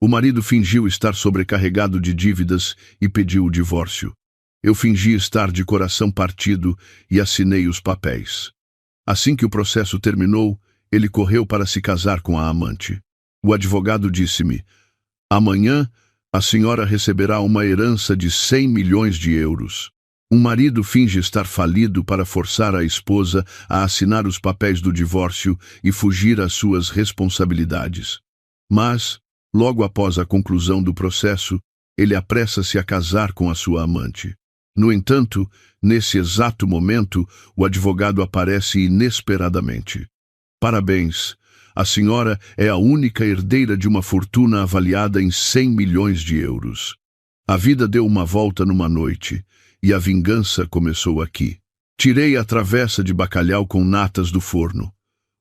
O marido fingiu estar sobrecarregado de dívidas e pediu o divórcio. Eu fingi estar de coração partido e assinei os papéis. Assim que o processo terminou, ele correu para se casar com a amante. O advogado disse-me: "Amanhã, a senhora receberá uma herança de 100 milhões de euros. Um marido finge estar falido para forçar a esposa a assinar os papéis do divórcio e fugir às suas responsabilidades. Mas, logo após a conclusão do processo, ele apressa-se a casar com a sua amante. No entanto, nesse exato momento, o advogado aparece inesperadamente. Parabéns! A senhora é a única herdeira de uma fortuna avaliada em 100 milhões de euros. A vida deu uma volta numa noite, e a vingança começou aqui. Tirei a travessa de bacalhau com natas do forno.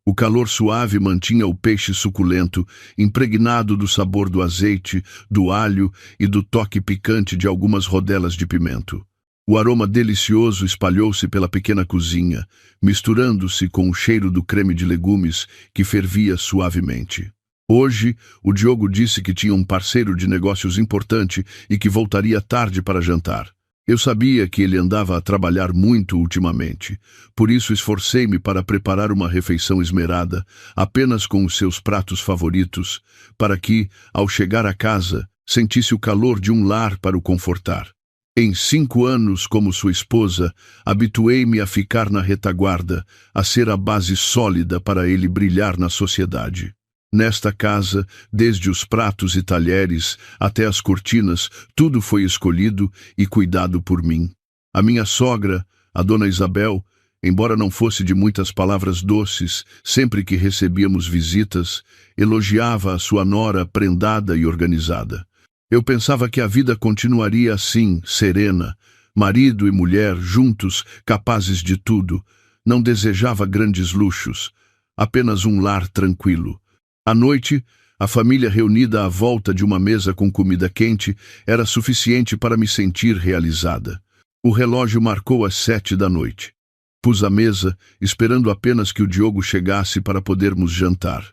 O calor suave mantinha o peixe suculento, impregnado do sabor do azeite, do alho e do toque picante de algumas rodelas de pimento. O aroma delicioso espalhou-se pela pequena cozinha, misturando-se com o cheiro do creme de legumes que fervia suavemente. Hoje, o Diogo disse que tinha um parceiro de negócios importante e que voltaria tarde para jantar. Eu sabia que ele andava a trabalhar muito ultimamente, por isso esforcei-me para preparar uma refeição esmerada, apenas com os seus pratos favoritos, para que, ao chegar a casa, sentisse o calor de um lar para o confortar. Em 5 anos como sua esposa, habituei-me a ficar na retaguarda, a ser a base sólida para ele brilhar na sociedade. Nesta casa, desde os pratos e talheres até as cortinas, tudo foi escolhido e cuidado por mim. A minha sogra, a dona Isabel, embora não fosse de muitas palavras doces, sempre que recebíamos visitas, elogiava a sua nora prendada e organizada. Eu pensava que a vida continuaria assim, serena, marido e mulher juntos, capazes de tudo. Não desejava grandes luxos, apenas um lar tranquilo. À noite, a família reunida à volta de uma mesa com comida quente era suficiente para me sentir realizada. O relógio marcou as 7 da noite. Pus a mesa, esperando apenas que o Diogo chegasse para podermos jantar.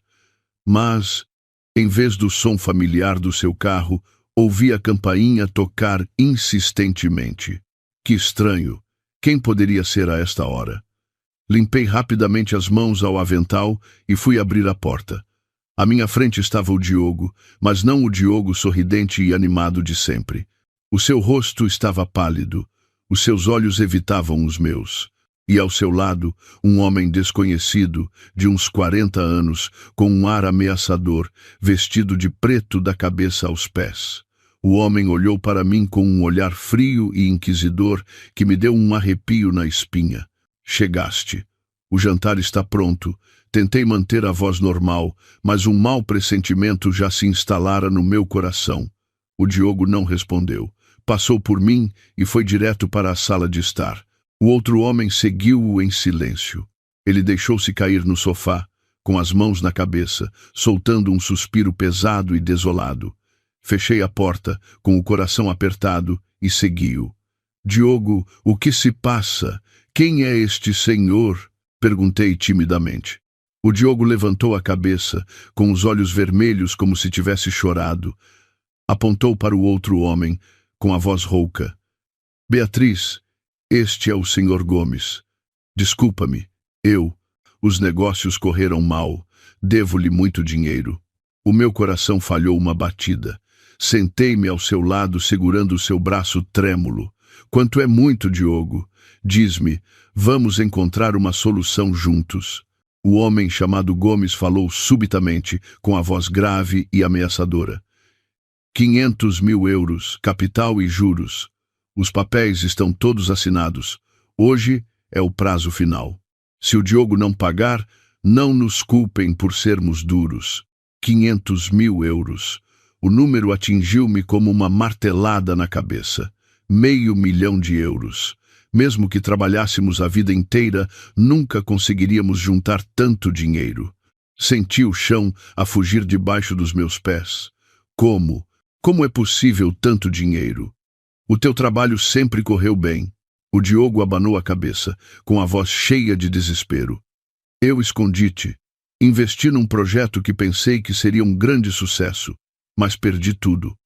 Mas, em vez do som familiar do seu carro, ouvi a campainha tocar insistentemente. Que estranho! Quem poderia ser a esta hora? Limpei rapidamente as mãos ao avental e fui abrir a porta. À minha frente estava o Diogo, mas não o Diogo sorridente e animado de sempre. O seu rosto estava pálido, os seus olhos evitavam os meus. E ao seu lado, um homem desconhecido, de uns 40 anos, com um ar ameaçador, vestido de preto da cabeça aos pés. O homem olhou para mim com um olhar frio e inquisidor que me deu um arrepio na espinha. Chegaste. O jantar está pronto. Tentei manter a voz normal, mas um mau pressentimento já se instalara no meu coração. O Diogo não respondeu. Passou por mim e foi direto para a sala de estar. O outro homem seguiu-o em silêncio. Ele deixou-se cair no sofá, com as mãos na cabeça, soltando um suspiro pesado e desolado. Fechei a porta, com o coração apertado, e segui-o. Diogo, o que se passa? Quem é este senhor? Perguntei timidamente. O Diogo levantou a cabeça, com os olhos vermelhos como se tivesse chorado. Apontou para o outro homem, com a voz rouca. Beatriz, este é o Sr. Gomes. Desculpa-me, os negócios correram mal, devo-lhe muito dinheiro. O meu coração falhou uma batida. Sentei-me ao seu lado, segurando o seu braço trêmulo. Quanto é muito, Diogo? Diz-me, vamos encontrar uma solução juntos. O homem chamado Gomes falou subitamente, com a voz grave e ameaçadora. 500 mil euros, capital e juros. Os papéis estão todos assinados. Hoje é o prazo final. Se o Diogo não pagar, não nos culpem por sermos duros. 500 mil euros. O número atingiu-me como uma martelada na cabeça. 500 mil euros. Mesmo que trabalhássemos a vida inteira, nunca conseguiríamos juntar tanto dinheiro. Senti o chão a fugir debaixo dos meus pés. Como? Como é possível tanto dinheiro? O teu trabalho sempre correu bem. O Diogo abanou a cabeça, com a voz cheia de desespero. Eu escondi-te. Investi num projeto que pensei que seria um grande sucesso. mas perdi tudo.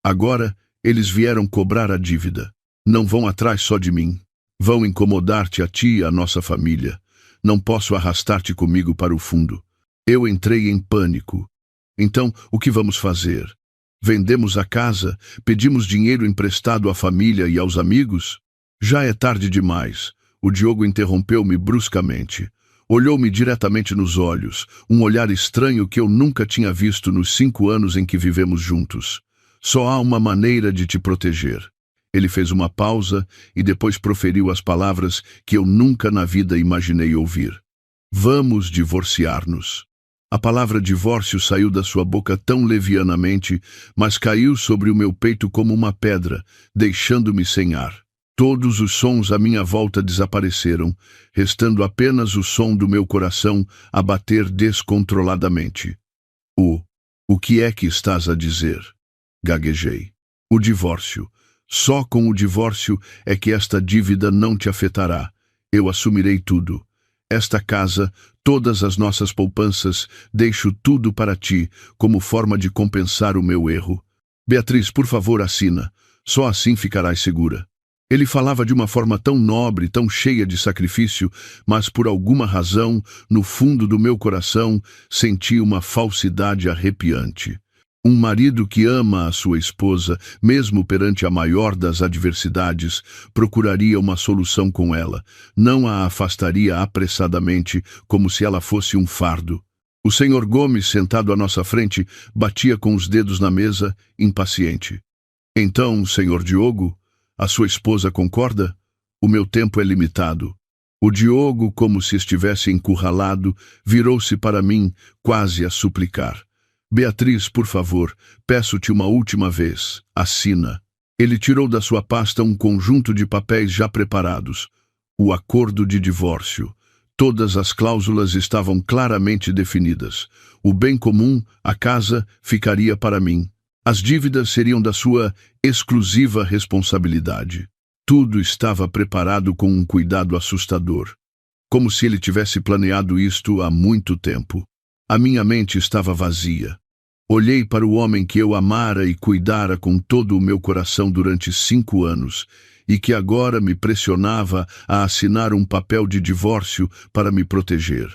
Agora, eles vieram cobrar a dívida. Não vão atrás só de mim. Vão incomodar-te a ti e a nossa família. Não posso arrastar-te comigo para o fundo. Eu entrei em pânico. Então, o que vamos fazer? Vendemos a casa? Pedimos dinheiro emprestado à família e aos amigos? Já é tarde demais. O Diogo interrompeu-me bruscamente. Olhou-me diretamente nos olhos, um olhar estranho que eu nunca tinha visto nos 5 anos em que vivemos juntos. Só há uma maneira de te proteger. Ele fez uma pausa e depois proferiu as palavras que eu nunca na vida imaginei ouvir. Vamos divorciar-nos. A palavra divórcio saiu da sua boca tão levianamente, mas caiu sobre o meu peito como uma pedra, deixando-me sem ar. Todos os sons à minha volta desapareceram, restando apenas o som do meu coração a bater descontroladamente. O que é que estás a dizer? Gaguejei. O divórcio. Só com o divórcio é que esta dívida não te afetará. Eu assumirei tudo. Esta casa, todas as nossas poupanças, deixo tudo para ti, como forma de compensar o meu erro. Beatriz, por favor, assina. Só assim ficarás segura. Ele falava de uma forma tão nobre, tão cheia de sacrifício, mas por alguma razão, no fundo do meu coração, senti uma falsidade arrepiante. Um marido que ama a sua esposa, mesmo perante a maior das adversidades, procuraria uma solução com ela, não a afastaria apressadamente, como se ela fosse um fardo. O Sr. Gomes, sentado à nossa frente, batia com os dedos na mesa, impaciente. Então, Sr. Diogo, a sua esposa concorda? O meu tempo é limitado. O Diogo, como se estivesse encurralado, virou-se para mim, quase a suplicar. Beatriz, por favor, peço-te uma última vez, assina. Ele tirou da sua pasta um conjunto de papéis já preparados. O acordo de divórcio. Todas as cláusulas estavam claramente definidas. O bem comum, a casa, ficaria para mim. As dívidas seriam da sua exclusiva responsabilidade. Tudo estava preparado com um cuidado assustador, como se ele tivesse planeado isto há muito tempo. A minha mente estava vazia. Olhei para o homem que eu amara e cuidara com todo o meu coração durante 5 anos, e que agora me pressionava a assinar um papel de divórcio para me proteger.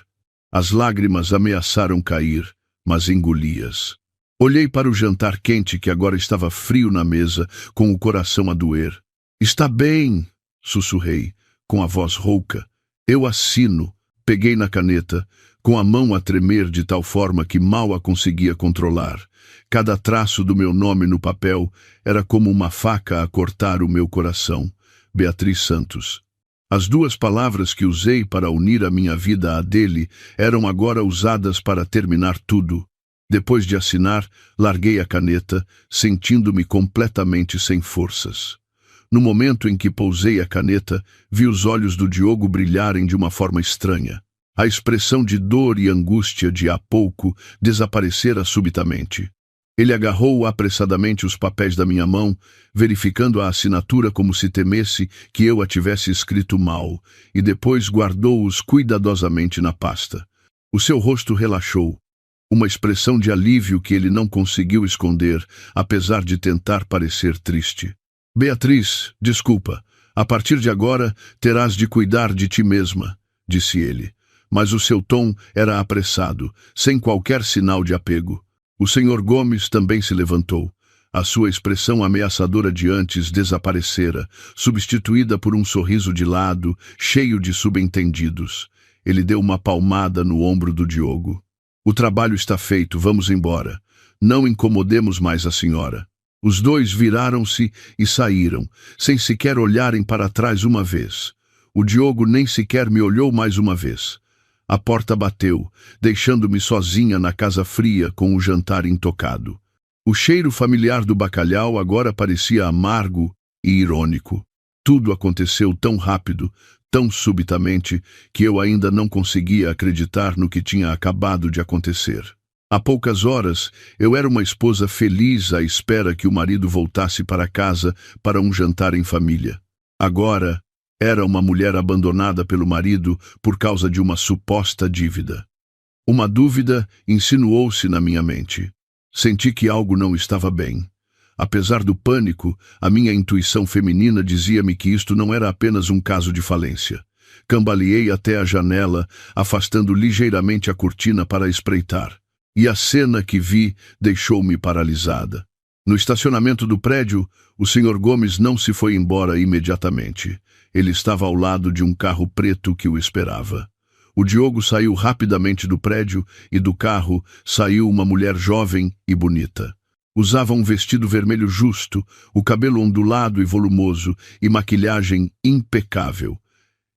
As lágrimas ameaçaram cair, mas engoli-as. Olhei para o jantar quente que agora estava frio na mesa, com o coração a doer. Está bem, sussurrei, com a voz rouca. Eu assino. Peguei na caneta, com a mão a tremer de tal forma que mal a conseguia controlar. Cada traço do meu nome no papel era como uma faca a cortar o meu coração. Beatriz Santos. As 2 palavras que usei para unir a minha vida à dele eram agora usadas para terminar tudo. Depois de assinar, larguei a caneta, sentindo-me completamente sem forças. No momento em que pousei a caneta, vi os olhos do Diogo brilharem de uma forma estranha. A expressão de dor e angústia de há pouco desaparecera subitamente. Ele agarrou apressadamente os papéis da minha mão, verificando a assinatura como se temesse que eu a tivesse escrito mal, e depois guardou-os cuidadosamente na pasta. O seu rosto relaxou, uma expressão de alívio que ele não conseguiu esconder, apesar de tentar parecer triste. Beatriz, desculpa, a partir de agora terás de cuidar de ti mesma, disse ele. Mas o seu tom era apressado, sem qualquer sinal de apego. O Sr. Gomes também se levantou. A sua expressão ameaçadora de antes desaparecera, substituída por um sorriso de lado, cheio de subentendidos. Ele deu uma palmada no ombro do Diogo. O trabalho está feito, vamos embora. Não incomodemos mais a senhora. Os 2 viraram-se e saíram, sem sequer olharem para trás uma vez. O Diogo nem sequer me olhou mais uma vez. A porta bateu, deixando-me sozinha na casa fria com o jantar intocado. O cheiro familiar do bacalhau agora parecia amargo e irônico. Tudo aconteceu tão rápido, tão subitamente, que eu ainda não conseguia acreditar no que tinha acabado de acontecer. Há poucas horas, eu era uma esposa feliz à espera que o marido voltasse para casa para um jantar em família. Agora, era uma mulher abandonada pelo marido por causa de uma suposta dívida. Uma dúvida insinuou-se na minha mente. Senti que algo não estava bem. Apesar do pânico, a minha intuição feminina dizia-me que isto não era apenas um caso de falência. Cambaleei até a janela, afastando ligeiramente a cortina para espreitar. E a cena que vi deixou-me paralisada. No estacionamento do prédio, o Sr. Gomes não se foi embora imediatamente. Ele estava ao lado de um carro preto que o esperava. O Diogo saiu rapidamente do prédio e do carro saiu uma mulher jovem e bonita. Usava um vestido vermelho justo, o cabelo ondulado e volumoso e maquilhagem impecável.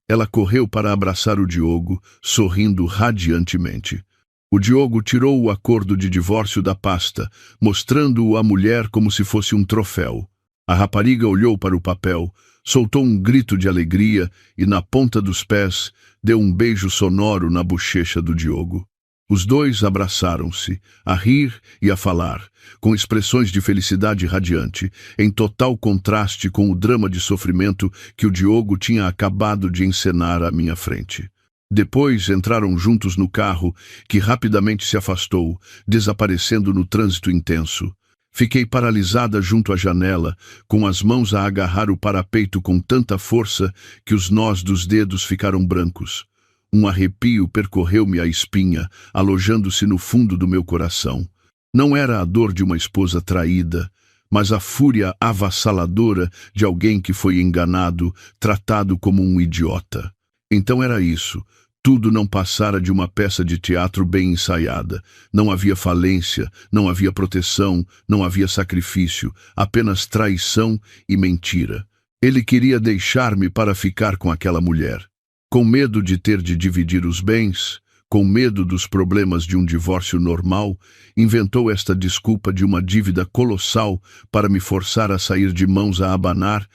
Ela correu para abraçar o Diogo, sorrindo radiantemente. O Diogo tirou o acordo de divórcio da pasta, mostrando-o à mulher como se fosse um troféu. A rapariga olhou para o papel, soltou um grito de alegria e, na ponta dos pés, deu um beijo sonoro na bochecha do Diogo. Os dois abraçaram-se, a rir e a falar, com expressões de felicidade radiante, em total contraste com o drama de sofrimento que o Diogo tinha acabado de encenar à minha frente. Depois entraram juntos no carro, que rapidamente se afastou, desaparecendo no trânsito intenso. Fiquei paralisada junto à janela, com as mãos a agarrar o parapeito com tanta força que os nós dos dedos ficaram brancos. Um arrepio percorreu-me a espinha, alojando-se no fundo do meu coração. Não era a dor de uma esposa traída, mas a fúria avassaladora de alguém que foi enganado, tratado como um idiota. Então era isso. Tudo não passara de uma peça de teatro bem ensaiada. Não havia falência, não havia proteção, não havia sacrifício, apenas traição e mentira. Ele queria deixar-me para ficar com aquela mulher. Com medo de ter de dividir os bens, com medo dos problemas de um divórcio normal, inventou esta desculpa de uma dívida colossal para me forçar a sair de mãos a abanar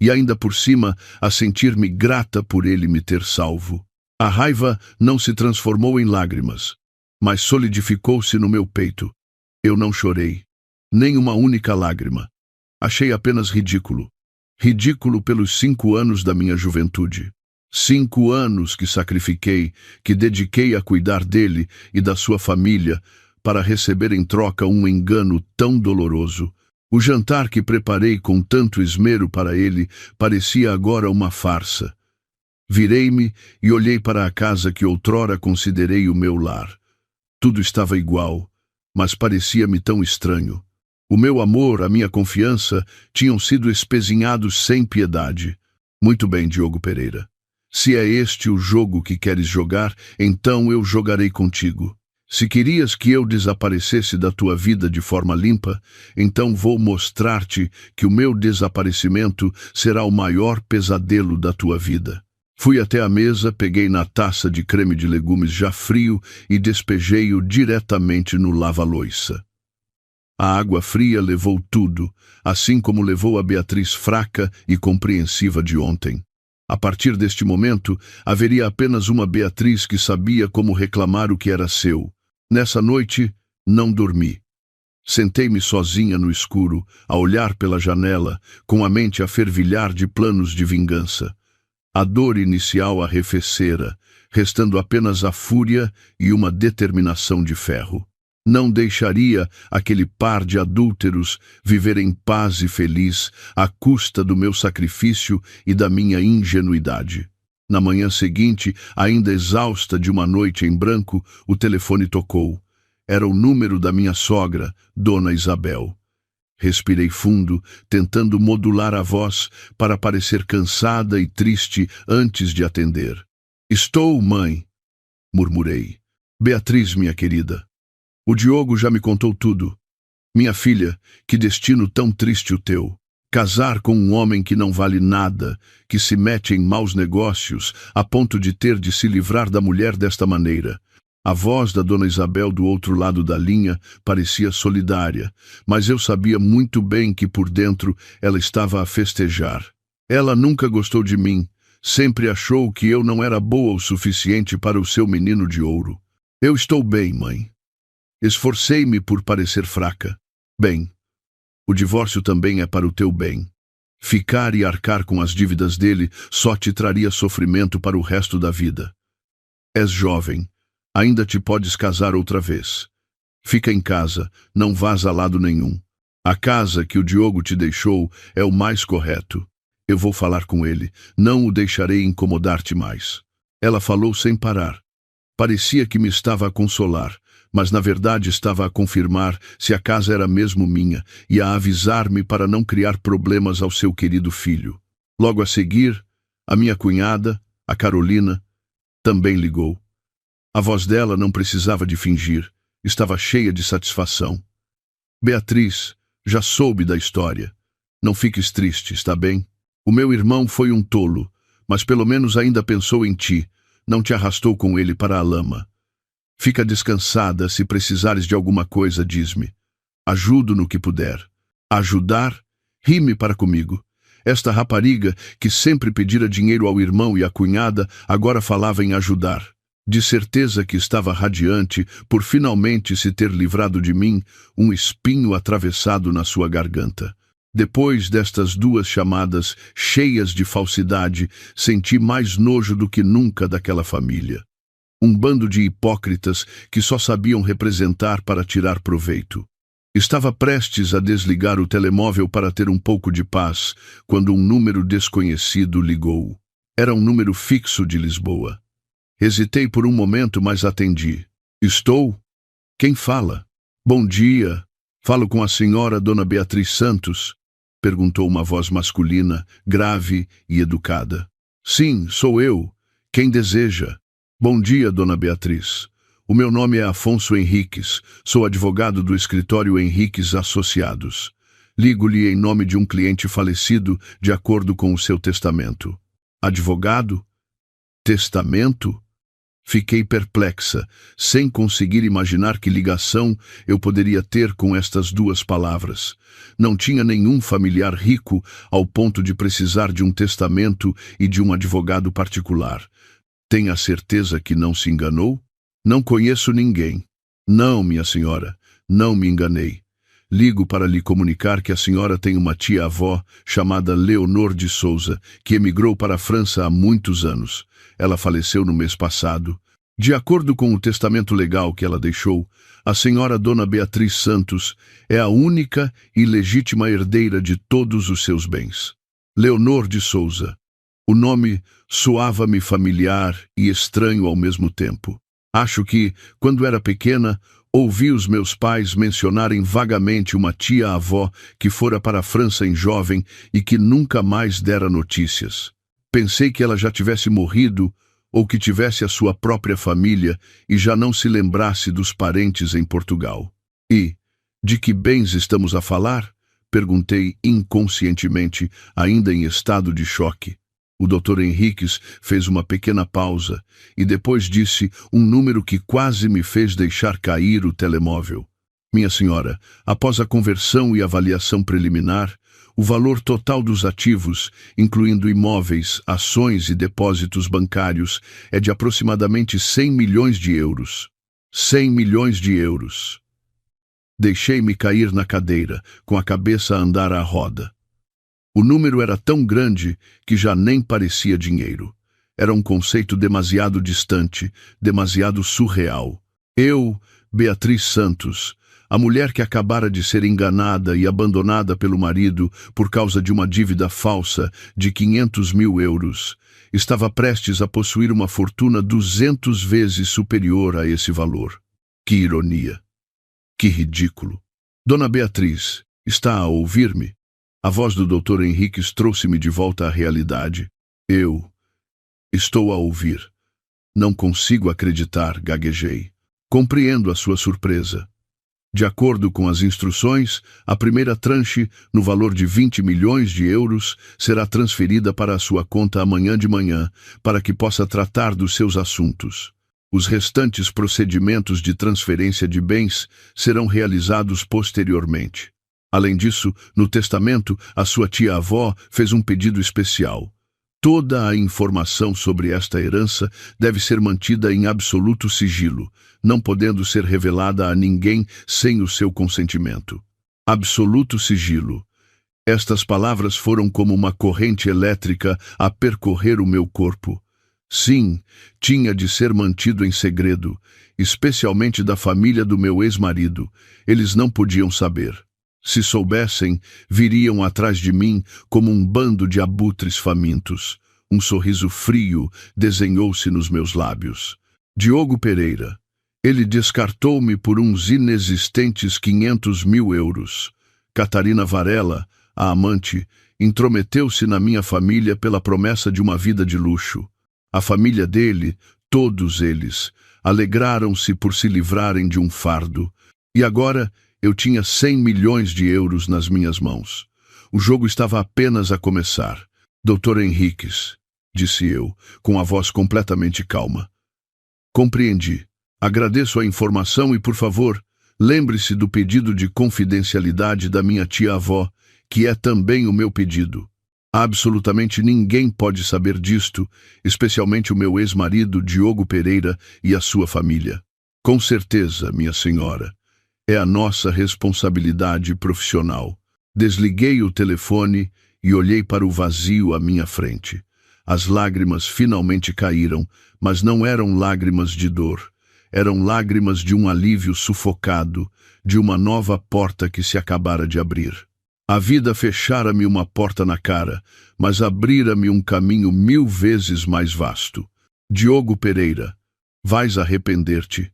e ainda por cima a sentir-me grata por ele me ter salvo. A raiva não se transformou em lágrimas, mas solidificou-se no meu peito. Eu não chorei, nem uma única lágrima. Achei apenas ridículo. Ridículo pelos 5 anos da minha juventude. 5 anos que sacrifiquei, que dediquei a cuidar dele e da sua família, para receber em troca um engano tão doloroso. O jantar que preparei com tanto esmero para ele parecia agora uma farsa. Virei-me e olhei para a casa que outrora considerei o meu lar. Tudo estava igual, mas parecia-me tão estranho. O meu amor, a minha confiança, tinham sido espezinhados sem piedade. Muito bem, Diogo Pereira. Se é este o jogo que queres jogar, então eu jogarei contigo. Se querias que eu desaparecesse da tua vida de forma limpa, então vou mostrar-te que o meu desaparecimento será o maior pesadelo da tua vida. Fui até a mesa, peguei na taça de creme de legumes já frio e despejei-o diretamente no lava-loiça. A água fria levou tudo, assim como levou a Beatriz fraca e compreensiva de ontem. A partir deste momento, haveria apenas uma Beatriz que sabia como reclamar o que era seu. Nessa noite, não dormi. Sentei-me sozinha no escuro, a olhar pela janela, com a mente a fervilhar de planos de vingança. A dor inicial arrefecera, restando apenas a fúria e uma determinação de ferro. Não deixaria aquele par de adúlteros viver em paz e feliz à custa do meu sacrifício e da minha ingenuidade. Na manhã seguinte, ainda exausta de uma noite em branco, o telefone tocou. Era o número da minha sogra, Dona Isabel. Respirei fundo, tentando modular a voz para parecer cansada e triste antes de atender. "Estou, mãe", murmurei. "Beatriz, minha querida. O Diogo já me contou tudo. Minha filha, que destino tão triste o teu. Casar com um homem que não vale nada, que se mete em maus negócios, a ponto de ter de se livrar da mulher desta maneira." A voz da Dona Isabel do outro lado da linha parecia solidária, mas eu sabia muito bem que por dentro ela estava a festejar. Ela nunca gostou de mim, sempre achou que eu não era boa o suficiente para o seu menino de ouro. "Eu estou bem, mãe. Esforcei-me por parecer fraca. Bem, o divórcio também é para o teu bem. Ficar e arcar com as dívidas dele só te traria sofrimento para o resto da vida. És jovem. Ainda te podes casar outra vez. Fica em casa, não vás a lado nenhum. A casa que o Diogo te deixou é o mais correto. Eu vou falar com ele, não o deixarei incomodar-te mais. Ela falou sem parar. Parecia que me estava a consolar, mas na verdade estava a confirmar se a casa era mesmo minha e a avisar-me para não criar problemas ao seu querido filho. Logo a seguir, a minha cunhada, a Carolina, também ligou. A voz dela não precisava de fingir, estava cheia de satisfação. Beatriz, já soube da história. Não fiques triste, está bem? O meu irmão foi um tolo, mas pelo menos ainda pensou em ti, não te arrastou com ele para a lama. Fica descansada, se precisares de alguma coisa, diz-me. Ajudo no que puder. Ajudar? Rime para comigo. Esta rapariga, que sempre pedira dinheiro ao irmão e à cunhada, agora falava em ajudar. De certeza que estava radiante por finalmente se ter livrado de mim, um espinho atravessado na sua garganta. Depois destas duas chamadas, cheias de falsidade, senti mais nojo do que nunca daquela família. Um bando de hipócritas que só sabiam representar para tirar proveito. Estava prestes a desligar o telemóvel para ter um pouco de paz, quando um número desconhecido ligou. Era um número fixo de Lisboa. Hesitei por um momento, mas atendi. Estou? Quem fala? Bom dia. Falo com a senhora Dona Beatriz Santos? Perguntou uma voz masculina, grave e educada. Sim, sou eu. Quem deseja? Bom dia, Dona Beatriz. O meu nome é Afonso Henriques. Sou advogado do escritório Henriques Associados. Ligo-lhe em nome de um cliente falecido, de acordo com o seu testamento. Advogado? Testamento? Fiquei perplexa, sem conseguir imaginar que ligação eu poderia ter com estas duas palavras. Não tinha nenhum familiar rico ao ponto de precisar de um testamento e de um advogado particular. Tem a certeza que não se enganou? Não conheço ninguém. Não, minha senhora, não me enganei. Ligo para lhe comunicar que a senhora tem uma tia-avó chamada Leonor de Souza, que emigrou para a França há muitos anos. Ela faleceu no mês passado. De acordo com o testamento legal que ela deixou, a senhora Dona Beatriz Santos é a única e legítima herdeira de todos os seus bens. Leonor de Souza. O nome soava-me familiar e estranho ao mesmo tempo. Acho que, quando era pequena, ouvi os meus pais mencionarem vagamente uma tia-avó que fora para a França em jovem e que nunca mais dera notícias. Pensei que ela já tivesse morrido ou que tivesse a sua própria família e já não se lembrasse dos parentes em Portugal. E, de que bens estamos a falar? Perguntei inconscientemente, ainda em estado de choque. O Dr. Henriques fez uma pequena pausa e depois disse um número que quase me fez deixar cair o telemóvel. Minha senhora, após a conversão e avaliação preliminar, o valor total dos ativos, incluindo imóveis, ações e depósitos bancários, é de aproximadamente 100 milhões de euros. 100 milhões de euros. Deixei-me cair na cadeira, com a cabeça a andar à roda. O número era tão grande que já nem parecia dinheiro. Era um conceito demasiado distante, demasiado surreal. Eu, Beatriz Santos, a mulher que acabara de ser enganada e abandonada pelo marido por causa de uma dívida falsa de 500 mil euros, estava prestes a possuir uma fortuna 200 vezes superior a esse valor. Que ironia! Que ridículo! Dona Beatriz, está a ouvir-me? A voz do Dr. Henriques trouxe-me de volta à realidade. Eu estou a ouvir. Não consigo acreditar, gaguejei. Compreendo a sua surpresa. De acordo com as instruções, a primeira tranche, no valor de 20 milhões de euros, será transferida para a sua conta amanhã de manhã, para que possa tratar dos seus assuntos. Os restantes procedimentos de transferência de bens serão realizados posteriormente. Além disso, no testamento, a sua tia-avó fez um pedido especial. Toda a informação sobre esta herança deve ser mantida em absoluto sigilo, não podendo ser revelada a ninguém sem o seu consentimento. Absoluto sigilo. Estas palavras foram como uma corrente elétrica a percorrer o meu corpo. Sim, tinha de ser mantido em segredo, especialmente da família do meu ex-marido. Eles não podiam saber. Se soubessem, viriam atrás de mim como um bando de abutres famintos. Um sorriso frio desenhou-se nos meus lábios. Diogo Pereira. Ele descartou-me por uns inexistentes 500 mil euros. Catarina Varela, a amante, intrometeu-se na minha família pela promessa de uma vida de luxo. A família dele, todos eles, alegraram-se por se livrarem de um fardo. E agora eu tinha 100 milhões de euros nas minhas mãos. O jogo estava apenas a começar. Doutor Henriques, disse eu, com a voz completamente calma. Compreendi. Agradeço a informação e, por favor, lembre-se do pedido de confidencialidade da minha tia-avó, que é também o meu pedido. Absolutamente ninguém pode saber disto, especialmente o meu ex-marido, Diogo Pereira, e a sua família. Com certeza, minha senhora. É a nossa responsabilidade profissional. Desliguei o telefone e olhei para o vazio à minha frente. As lágrimas finalmente caíram, mas não eram lágrimas de dor. Eram lágrimas de um alívio sufocado, de uma nova porta que se acabara de abrir. A vida fechara-me uma porta na cara, mas abrira-me um caminho 1000 vezes mais vasto. Diogo Pereira, vais arrepender-te.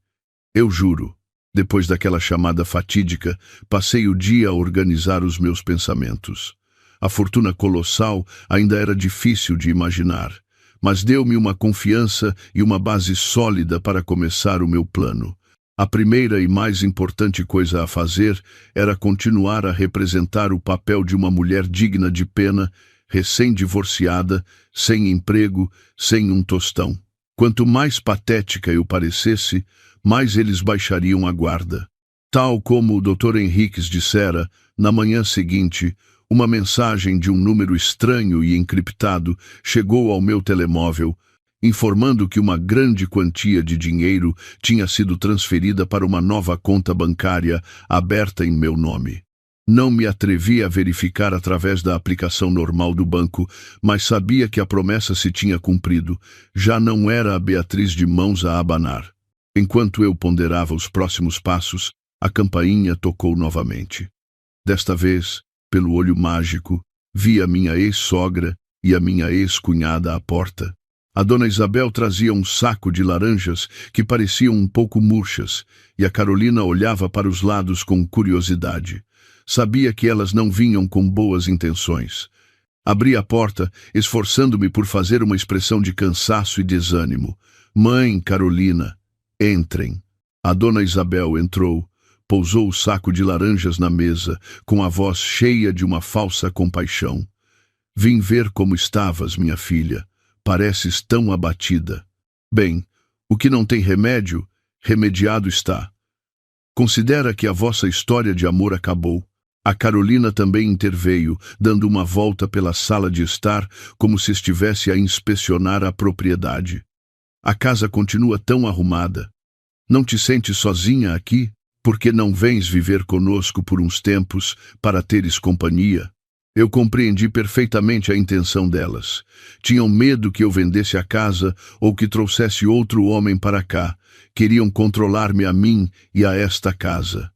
Eu juro. Depois daquela chamada fatídica, passei o dia a organizar os meus pensamentos. A fortuna colossal ainda era difícil de imaginar, mas deu-me uma confiança e uma base sólida para começar o meu plano. A primeira e mais importante coisa a fazer era continuar a representar o papel de uma mulher digna de pena, recém-divorciada, sem emprego, sem um tostão. Quanto mais patética eu parecesse, mais eles baixariam a guarda. Tal como o Dr. Henriques dissera, na manhã seguinte, uma mensagem de um número estranho e encriptado chegou ao meu telemóvel, informando que uma grande quantia de dinheiro tinha sido transferida para uma nova conta bancária aberta em meu nome. Não me atrevi a verificar através da aplicação normal do banco, mas sabia que a promessa se tinha cumprido. Já não era a Beatriz de mãos a abanar. Enquanto eu ponderava os próximos passos, a campainha tocou novamente. Desta vez, pelo olho mágico, vi a minha ex-sogra e a minha ex-cunhada à porta. A dona Isabel trazia um saco de laranjas que pareciam um pouco murchas, e a Carolina olhava para os lados com curiosidade. Sabia que elas não vinham com boas intenções. Abri a porta, esforçando-me por fazer uma expressão de cansaço e desânimo. Mãe, Carolina, entrem. A dona Isabel entrou, pousou o saco de laranjas na mesa, com a voz cheia de uma falsa compaixão. Vim ver como estavas, minha filha. Pareces tão abatida. Bem, o que não tem remédio, remediado está. Considera que a vossa história de amor acabou. A Carolina também interveio, dando uma volta pela sala de estar, como se estivesse a inspecionar a propriedade. A casa continua tão arrumada. Não te sentes sozinha aqui? Por que não vens viver conosco por uns tempos, para teres companhia? Eu compreendi perfeitamente a intenção delas. Tinham medo que eu vendesse a casa ou que trouxesse outro homem para cá. Queriam controlar-me a mim e a esta casa.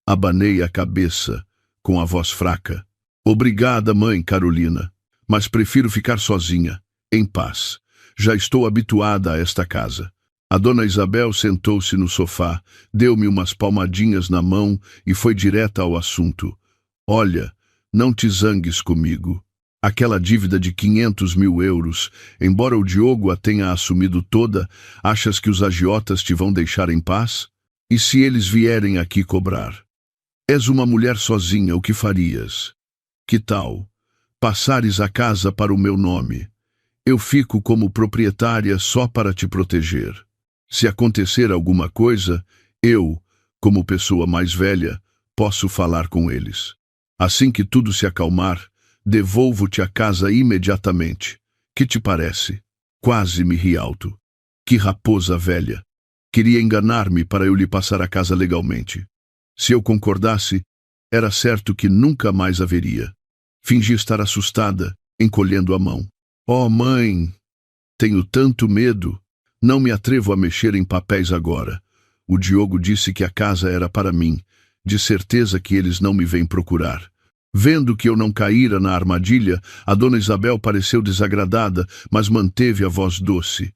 Abanei a cabeça, com a voz fraca. Obrigada, mãe Carolina, mas prefiro ficar sozinha, em paz. Já estou habituada a esta casa. A dona Isabel sentou-se no sofá, deu-me umas palmadinhas na mão e foi direta ao assunto. Olha, não te zangues comigo. Aquela dívida de 500 mil euros, embora o Diogo a tenha assumido toda, achas que os agiotas te vão deixar em paz? E se eles vierem aqui cobrar? És uma mulher sozinha, o que farias? Que tal? Passares a casa para o meu nome. Eu fico como proprietária só para te proteger. Se acontecer alguma coisa, eu, como pessoa mais velha, posso falar com eles. Assim que tudo se acalmar, devolvo-te a casa imediatamente. Que te parece? Quase me ri alto. Que raposa velha! Queria enganar-me para eu lhe passar a casa legalmente. Se eu concordasse, era certo que nunca mais haveria. Fingi estar assustada, encolhendo a mão. Oh, mãe! Tenho tanto medo. Não me atrevo a mexer em papéis agora. O Diogo disse que a casa era para mim. De certeza que eles não me vêm procurar. Vendo que eu não caíra na armadilha, a dona Isabel pareceu desagradada, mas manteve a voz doce.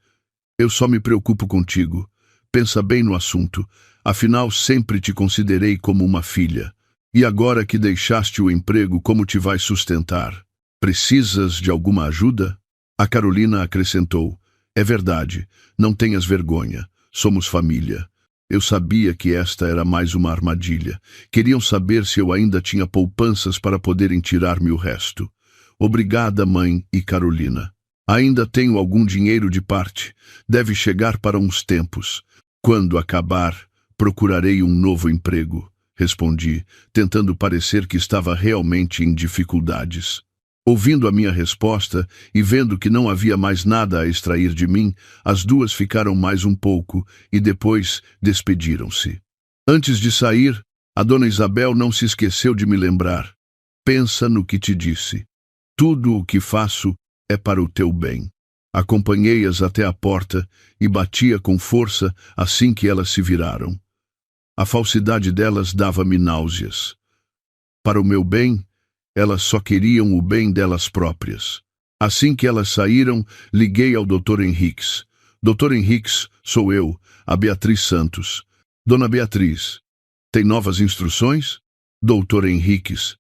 Eu só me preocupo contigo. Pensa bem no assunto. Afinal, sempre te considerei como uma filha. E agora que deixaste o emprego, como te vais sustentar? Precisas de alguma ajuda? A Carolina acrescentou. É verdade, não tenhas vergonha. Somos família. Eu sabia que esta era mais uma armadilha. Queriam saber se eu ainda tinha poupanças para poderem tirar-me o resto. Obrigada, mãe e Carolina. Ainda tenho algum dinheiro de parte. Deve chegar para uns tempos. Quando acabar, procurarei um novo emprego, respondi, tentando parecer que estava realmente em dificuldades. Ouvindo a minha resposta e vendo que não havia mais nada a extrair de mim, as duas ficaram mais um pouco e depois despediram-se. Antes de sair, a dona Isabel não se esqueceu de me lembrar. Pensa no que te disse. Tudo o que faço é para o teu bem. Acompanhei-as até a porta e batia com força assim que elas se viraram. A falsidade delas dava-me náuseas. Para o meu bem, elas só queriam o bem delas próprias. Assim que elas saíram, liguei ao Dr. Henriques. Dr. Henriques, sou eu, a Beatriz Santos. Dona Beatriz, tem novas instruções? Dr. Henriques,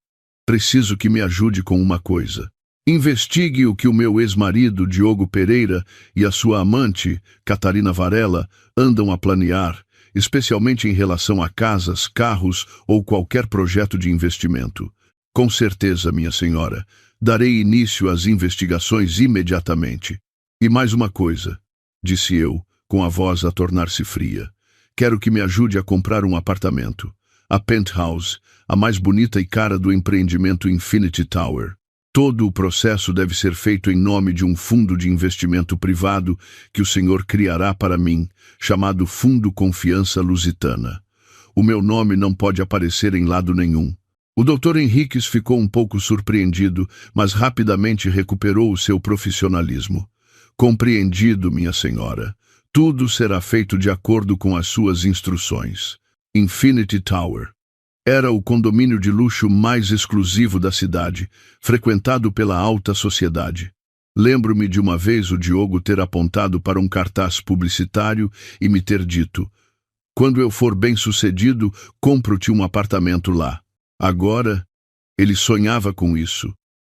preciso que me ajude com uma coisa. Investigue o que o meu ex-marido, Diogo Pereira, e a sua amante, Catarina Varela, andam a planear, especialmente em relação a casas, carros ou qualquer projeto de investimento. Com certeza, minha senhora, darei início às investigações imediatamente. E mais uma coisa, disse eu, com a voz a tornar-se fria. Quero que me ajude a comprar um apartamento. A Penthouse, a mais bonita e cara do empreendimento Infinity Tower. Todo o processo deve ser feito em nome de um fundo de investimento privado que o senhor criará para mim, chamado Fundo Confiança Lusitana. O meu nome não pode aparecer em lado nenhum. O Dr. Henriques ficou um pouco surpreendido, mas rapidamente recuperou o seu profissionalismo. Compreendido, minha senhora. Tudo será feito de acordo com as suas instruções. Infinity Tower. Era o condomínio de luxo mais exclusivo da cidade, frequentado pela alta sociedade. Lembro-me de uma vez o Diogo ter apontado para um cartaz publicitário e me ter dito: quando eu for bem-sucedido, compro-te um apartamento lá. Agora, ele sonhava com isso,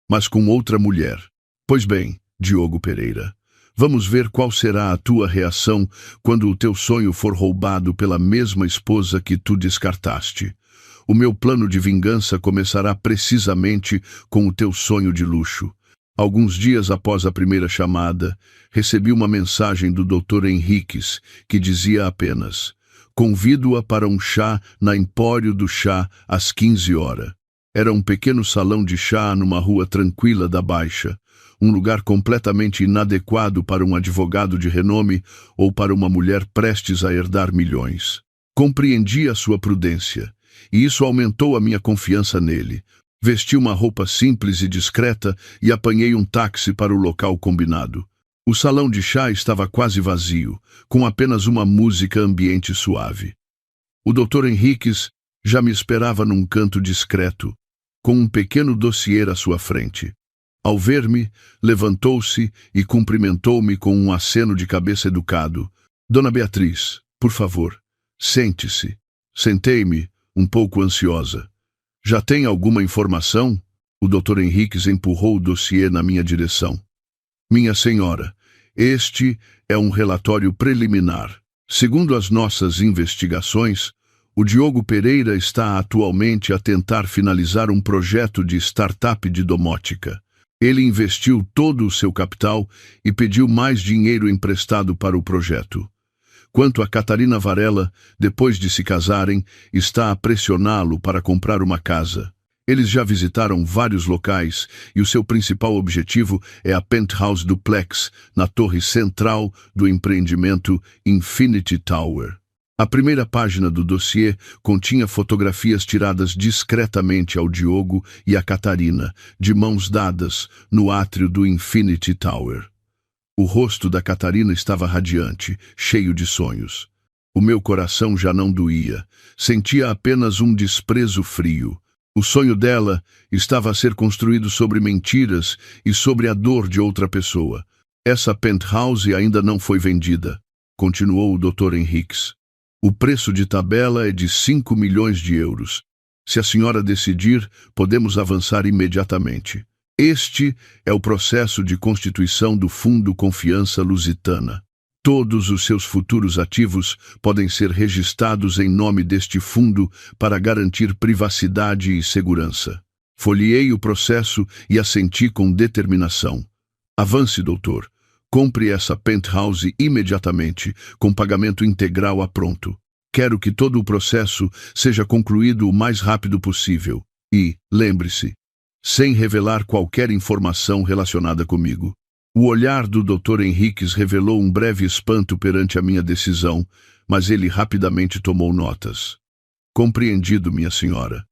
mas com outra mulher. Pois bem, Diogo Pereira, vamos ver qual será a tua reação quando o teu sonho for roubado pela mesma esposa que tu descartaste. O meu plano de vingança começará precisamente com o teu sonho de luxo. Alguns dias após a primeira chamada, recebi uma mensagem do Dr. Henriques, que dizia apenas: convido-a para um chá na Empório do Chá às 15 horas. Era um pequeno salão de chá numa rua tranquila da Baixa, um lugar completamente inadequado para um advogado de renome ou para uma mulher prestes a herdar milhões. Compreendi a sua prudência, e isso aumentou a minha confiança nele. Vesti uma roupa simples e discreta e apanhei um táxi para o local combinado. O salão de chá estava quase vazio, com apenas uma música ambiente suave. O Dr. Henriques já me esperava num canto discreto, com um pequeno dossiê à sua frente. Ao ver-me, levantou-se e cumprimentou-me com um aceno de cabeça educado. Dona Beatriz, por favor, sente-se. Sentei-me, um pouco ansiosa. Já tem alguma informação? O Dr. Henriques empurrou o dossiê na minha direção. Minha senhora, este é um relatório preliminar. Segundo as nossas investigações, o Diogo Pereira está atualmente a tentar finalizar um projeto de startup de domótica. Ele investiu todo o seu capital e pediu mais dinheiro emprestado para o projeto. Quanto a Catarina Varela, depois de se casarem, está a pressioná-lo para comprar uma casa. Eles já visitaram vários locais e o seu principal objetivo é a Penthouse Duplex, na torre central do empreendimento Infinity Tower. A primeira página do dossiê continha fotografias tiradas discretamente ao Diogo e à Catarina, de mãos dadas, no átrio do Infinity Tower. O rosto da Catarina estava radiante, cheio de sonhos. O meu coração já não doía, sentia apenas um desprezo frio. O sonho dela estava a ser construído sobre mentiras e sobre a dor de outra pessoa. Essa penthouse ainda não foi vendida, continuou o Dr. Henriques. O preço de tabela é de 5 milhões de euros. Se a senhora decidir, podemos avançar imediatamente. Este é o processo de constituição do Fundo Confiança Lusitana. Todos os seus futuros ativos podem ser registrados em nome deste fundo para garantir privacidade e segurança. Folheei o processo e assenti com determinação. Avance, doutor. Compre essa penthouse imediatamente, com pagamento integral a pronto. Quero que todo o processo seja concluído o mais rápido possível. E, lembre-se, sem revelar qualquer informação relacionada comigo. O olhar do Dr. Henriques revelou um breve espanto perante a minha decisão, mas ele rapidamente tomou notas. Compreendido, minha senhora.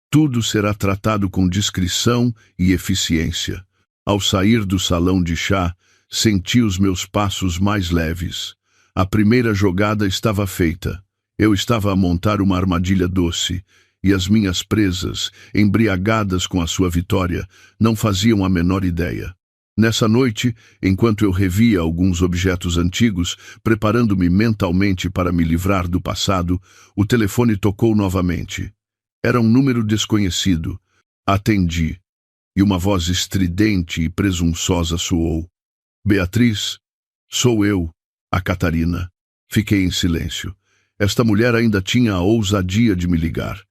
Tudo será tratado com discrição e eficiência. Ao sair do salão de chá, senti os meus passos mais leves. A primeira jogada estava feita. Eu estava a montar uma armadilha doce, e as minhas presas, embriagadas com a sua vitória, não faziam a menor ideia. Nessa noite, enquanto eu revia alguns objetos antigos, preparando-me mentalmente para me livrar do passado, o telefone tocou novamente. Era um número desconhecido. Atendi, e uma voz estridente e presunçosa soou. Beatriz, sou eu, a Catarina. Fiquei em silêncio. Esta mulher ainda tinha a ousadia de me ligar.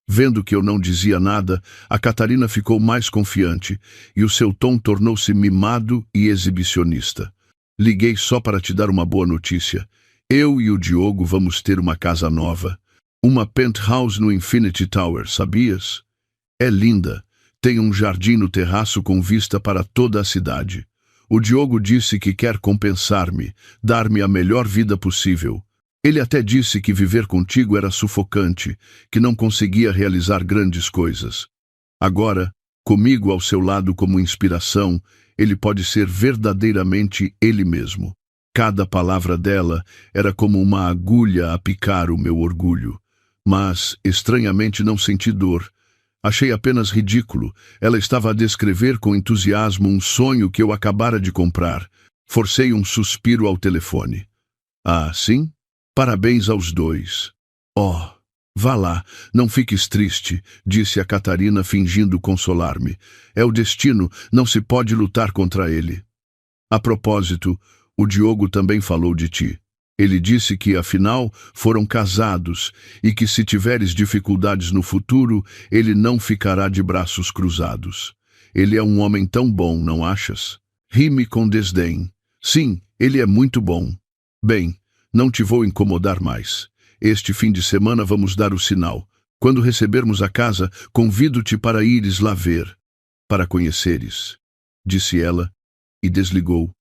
Vendo que eu não dizia nada, a Catarina ficou mais confiante e o seu tom tornou-se mimado e exibicionista. Liguei só para te dar uma boa notícia. Eu e o Diogo vamos ter uma casa nova. Uma penthouse no Infinity Tower, sabias? É linda. Tem um jardim no terraço com vista para toda a cidade. O Diogo disse que quer compensar-me, dar-me a melhor vida possível. Ele até disse que viver contigo era sufocante, que não conseguia realizar grandes coisas. Agora, comigo ao seu lado como inspiração, ele pode ser verdadeiramente ele mesmo. Cada palavra dela era como uma agulha a picar o meu orgulho. Mas, estranhamente, não senti dor. Achei apenas ridículo. Ela estava a descrever com entusiasmo um sonho que eu acabara de comprar. Forcei um suspiro ao telefone. Ah, sim? Parabéns aos dois. Oh, vá lá, não fiques triste, disse a Catarina fingindo consolar-me. É o destino, não se pode lutar contra ele. A propósito, o Diogo também falou de ti. Ele disse que, afinal, foram casados e que se tiveres dificuldades no futuro, ele não ficará de braços cruzados. Ele é um homem tão bom, não achas? Ri-me com desdém. Sim, ele é muito bom. Bem, não te vou incomodar mais. Este fim de semana vamos dar o sinal. Quando recebermos a casa, convido-te para ires lá ver, para conheceres, disse ela, e desligou,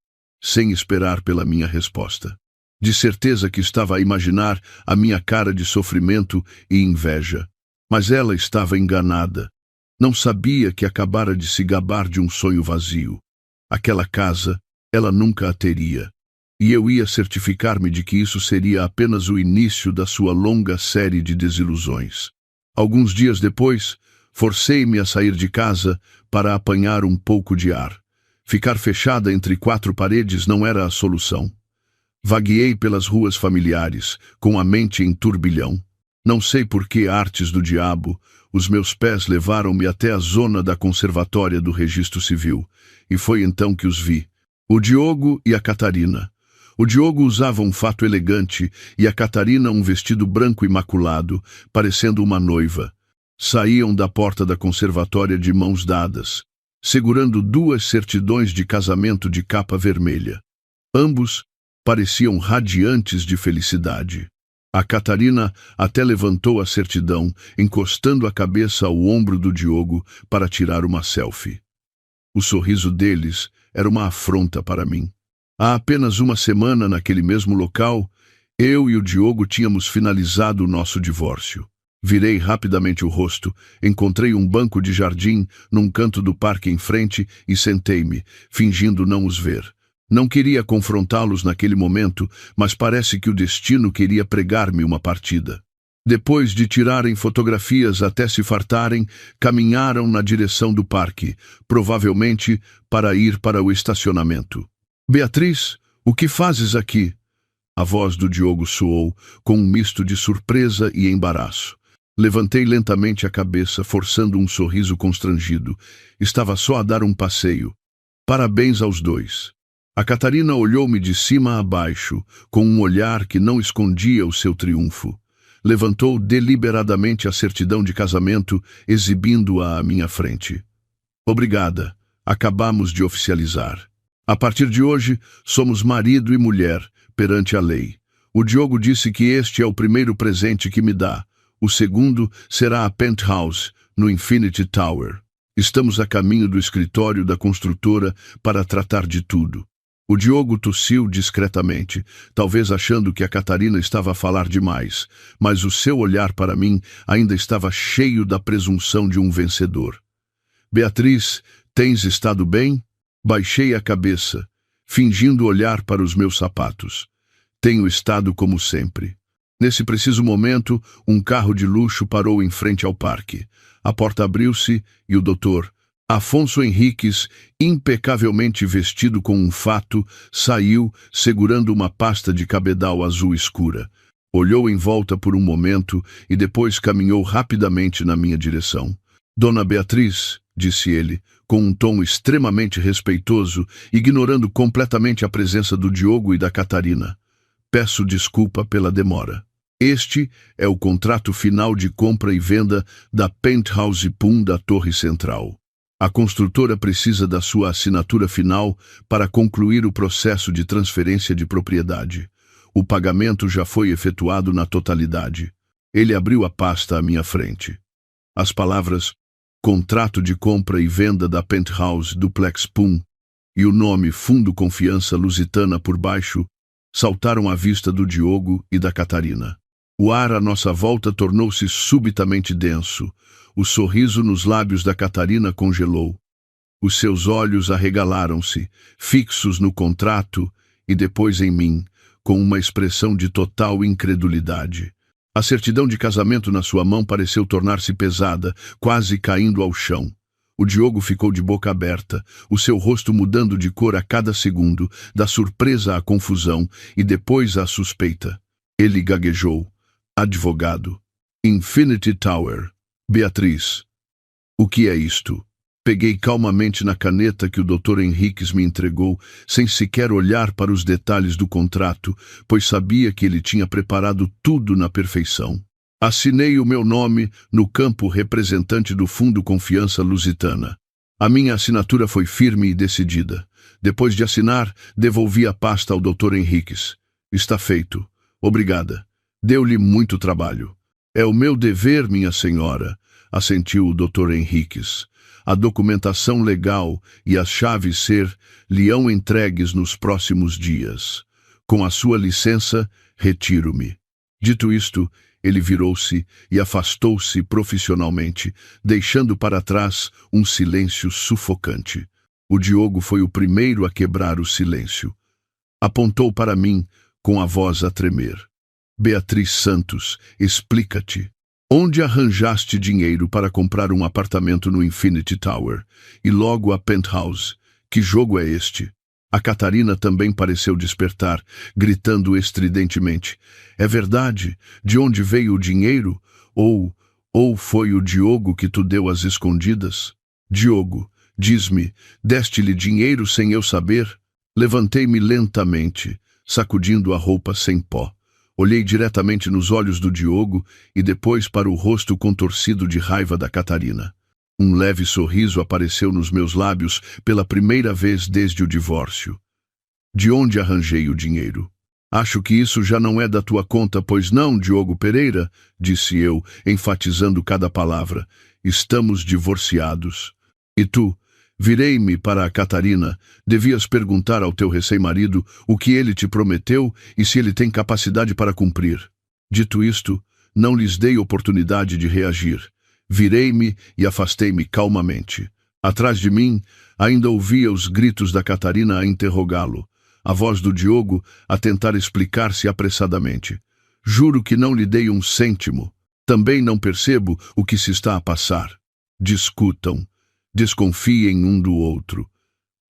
sem esperar pela minha resposta. De certeza que estava a imaginar a minha cara de sofrimento e inveja. Mas ela estava enganada. Não sabia que acabara de se gabar de um sonho vazio. Aquela casa, ela nunca a teria. E eu ia certificar-me de que isso seria apenas o início da sua longa série de desilusões. Alguns dias depois, forcei-me a sair de casa para apanhar um pouco de ar. Ficar fechada entre 4 paredes não era a solução. Vagueei pelas ruas familiares, com a mente em turbilhão. Não sei por que artes do diabo, os meus pés levaram-me até a zona da conservatória do Registro Civil, e foi então que os vi. O Diogo e a Catarina. O Diogo usava um fato elegante e a Catarina um vestido branco imaculado, parecendo uma noiva. Saíam da porta da conservatória de mãos dadas, segurando 2 certidões de casamento de capa vermelha. Ambos pareciam radiantes de felicidade. A Catarina até levantou a certidão, encostando a cabeça ao ombro do Diogo para tirar uma selfie. O sorriso deles era uma afronta para mim. Há apenas uma semana, naquele mesmo local, eu e o Diogo tínhamos finalizado o nosso divórcio. Virei rapidamente o rosto, encontrei um banco de jardim num canto do parque em frente e sentei-me, fingindo não os ver. Não queria confrontá-los naquele momento, mas parece que o destino queria pregar-me uma partida. Depois de tirarem fotografias até se fartarem, caminharam na direção do parque, provavelmente para ir para o estacionamento. Beatriz, o que fazes aqui? A voz do Diogo soou, com um misto de surpresa e embaraço. Levantei lentamente a cabeça, forçando um sorriso constrangido. Estava só a dar um passeio. Parabéns aos dois. A Catarina olhou-me de cima a baixo, com um olhar que não escondia o seu triunfo. Levantou deliberadamente a certidão de casamento, exibindo-a à minha frente. Obrigada. Acabamos de oficializar. A partir de hoje, somos marido e mulher, perante a lei. O Diogo disse que este é o primeiro presente que me dá. O segundo será a penthouse, no Infinity Tower. Estamos a caminho do escritório da construtora para tratar de tudo. O Diogo tossiu discretamente, talvez achando que a Catarina estava a falar demais, mas o seu olhar para mim ainda estava cheio da presunção de um vencedor. Beatriz, tens estado bem? Baixei a cabeça, fingindo olhar para os meus sapatos. Tenho estado como sempre. Nesse preciso momento, um carro de luxo parou em frente ao parque. A porta abriu-se e o doutor Afonso Henriques, impecavelmente vestido com um fato, saiu segurando uma pasta de cabedal azul escura. Olhou em volta por um momento e depois caminhou rapidamente na minha direção. Dona Beatriz, disse ele, com um tom extremamente respeitoso, ignorando completamente a presença do Diogo e da Catarina. Peço desculpa pela demora. Este é o contrato final de compra e venda da Penthouse Pum da Torre Central. A construtora precisa da sua assinatura final para concluir o processo de transferência de propriedade. O pagamento já foi efetuado na totalidade. Ele abriu a pasta à minha frente. As palavras Contrato de compra e venda da Penthouse Duplex Pum e o nome Fundo Confiança Lusitana por baixo saltaram à vista do Diogo e da Catarina. O ar à nossa volta tornou-se subitamente denso. O sorriso nos lábios da Catarina congelou. Os seus olhos arregalaram-se, fixos no contrato e depois em mim, com uma expressão de total incredulidade. A certidão de casamento na sua mão pareceu tornar-se pesada, quase caindo ao chão. O Diogo ficou de boca aberta, o seu rosto mudando de cor a cada segundo, da surpresa à confusão e depois à suspeita. Ele gaguejou. Advogado. Infinity Tower. Beatriz. O que é isto? Peguei calmamente na caneta que o Dr. Henriques me entregou, sem sequer olhar para os detalhes do contrato, pois sabia que ele tinha preparado tudo na perfeição. Assinei o meu nome no campo representante do Fundo Confiança Lusitana. A minha assinatura foi firme e decidida. Depois de assinar, devolvi a pasta ao Dr. Henriques. Está feito. Obrigada. Deu-lhe muito trabalho. É o meu dever, minha senhora, assentiu o Dr. Henriques. A documentação legal e as chaves lhe-ão entregues nos próximos dias. Com a sua licença, retiro-me. Dito isto, ele virou-se e afastou-se profissionalmente, deixando para trás um silêncio sufocante. O Diogo foi o primeiro a quebrar o silêncio. Apontou para mim, com a voz a tremer. Beatriz Santos, explica-te. Onde arranjaste dinheiro para comprar um apartamento no Infinity Tower e logo a Penthouse? Que jogo é este? A Catarina também pareceu despertar, gritando estridentemente. É verdade? De onde veio o dinheiro? Ou foi o Diogo que tu deu às escondidas? Diogo, diz-me, deste-lhe dinheiro sem eu saber? Levantei-me lentamente, sacudindo a roupa sem pó. Olhei diretamente nos olhos do Diogo e depois para o rosto contorcido de raiva da Catarina. Um leve sorriso apareceu nos meus lábios pela primeira vez desde o divórcio. De onde arranjei o dinheiro? Acho que isso já não é da tua conta, pois não, Diogo Pereira, disse eu, enfatizando cada palavra. Estamos divorciados. E tu? Virei-me para a Catarina. Devias perguntar ao teu recém-marido o que ele te prometeu e se ele tem capacidade para cumprir. Dito isto, não lhes dei oportunidade de reagir. Virei-me e afastei-me calmamente. Atrás de mim, ainda ouvia os gritos da Catarina a interrogá-lo. a voz do Diogo a tentar explicar-se apressadamente. Juro que não lhe dei um cêntimo. Também não percebo o que se está a passar. Discutam. Desconfiem um do outro.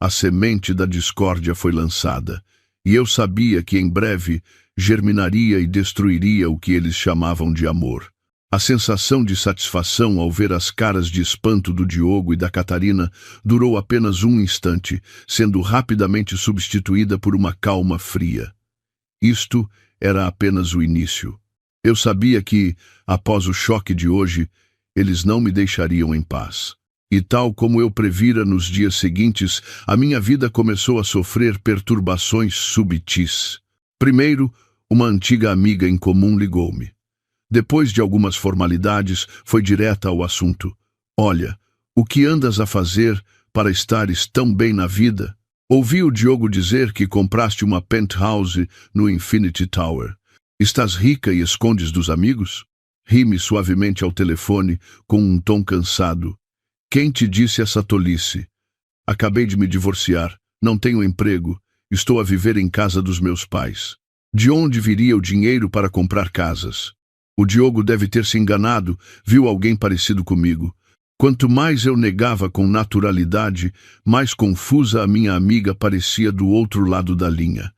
A semente da discórdia foi lançada, e eu sabia que em breve germinaria e destruiria o que eles chamavam de amor. A sensação de satisfação ao ver as caras de espanto do Diogo e da Catarina durou apenas um instante, sendo rapidamente substituída por uma calma fria. Isto era apenas o início. Eu sabia que, após o choque de hoje, eles não me deixariam em paz. E tal como eu previra nos dias seguintes, a minha vida começou a sofrer perturbações subtis. Primeiro, uma antiga amiga em comum ligou-me. Depois de algumas formalidades, foi direta ao assunto. Olha, o que andas a fazer para estares tão bem na vida? Ouvi o Diogo dizer que compraste uma penthouse no Infinity Tower. Estás rica e escondes dos amigos? Ri-me suavemente ao telefone, com um tom cansado. Quem te disse essa tolice? Acabei de me divorciar, não tenho emprego, estou a viver em casa dos meus pais. De onde viria o dinheiro para comprar casas? O Diogo deve ter se enganado, viu alguém parecido comigo. Quanto mais eu negava com naturalidade, mais confusa a minha amiga parecia do outro lado da linha.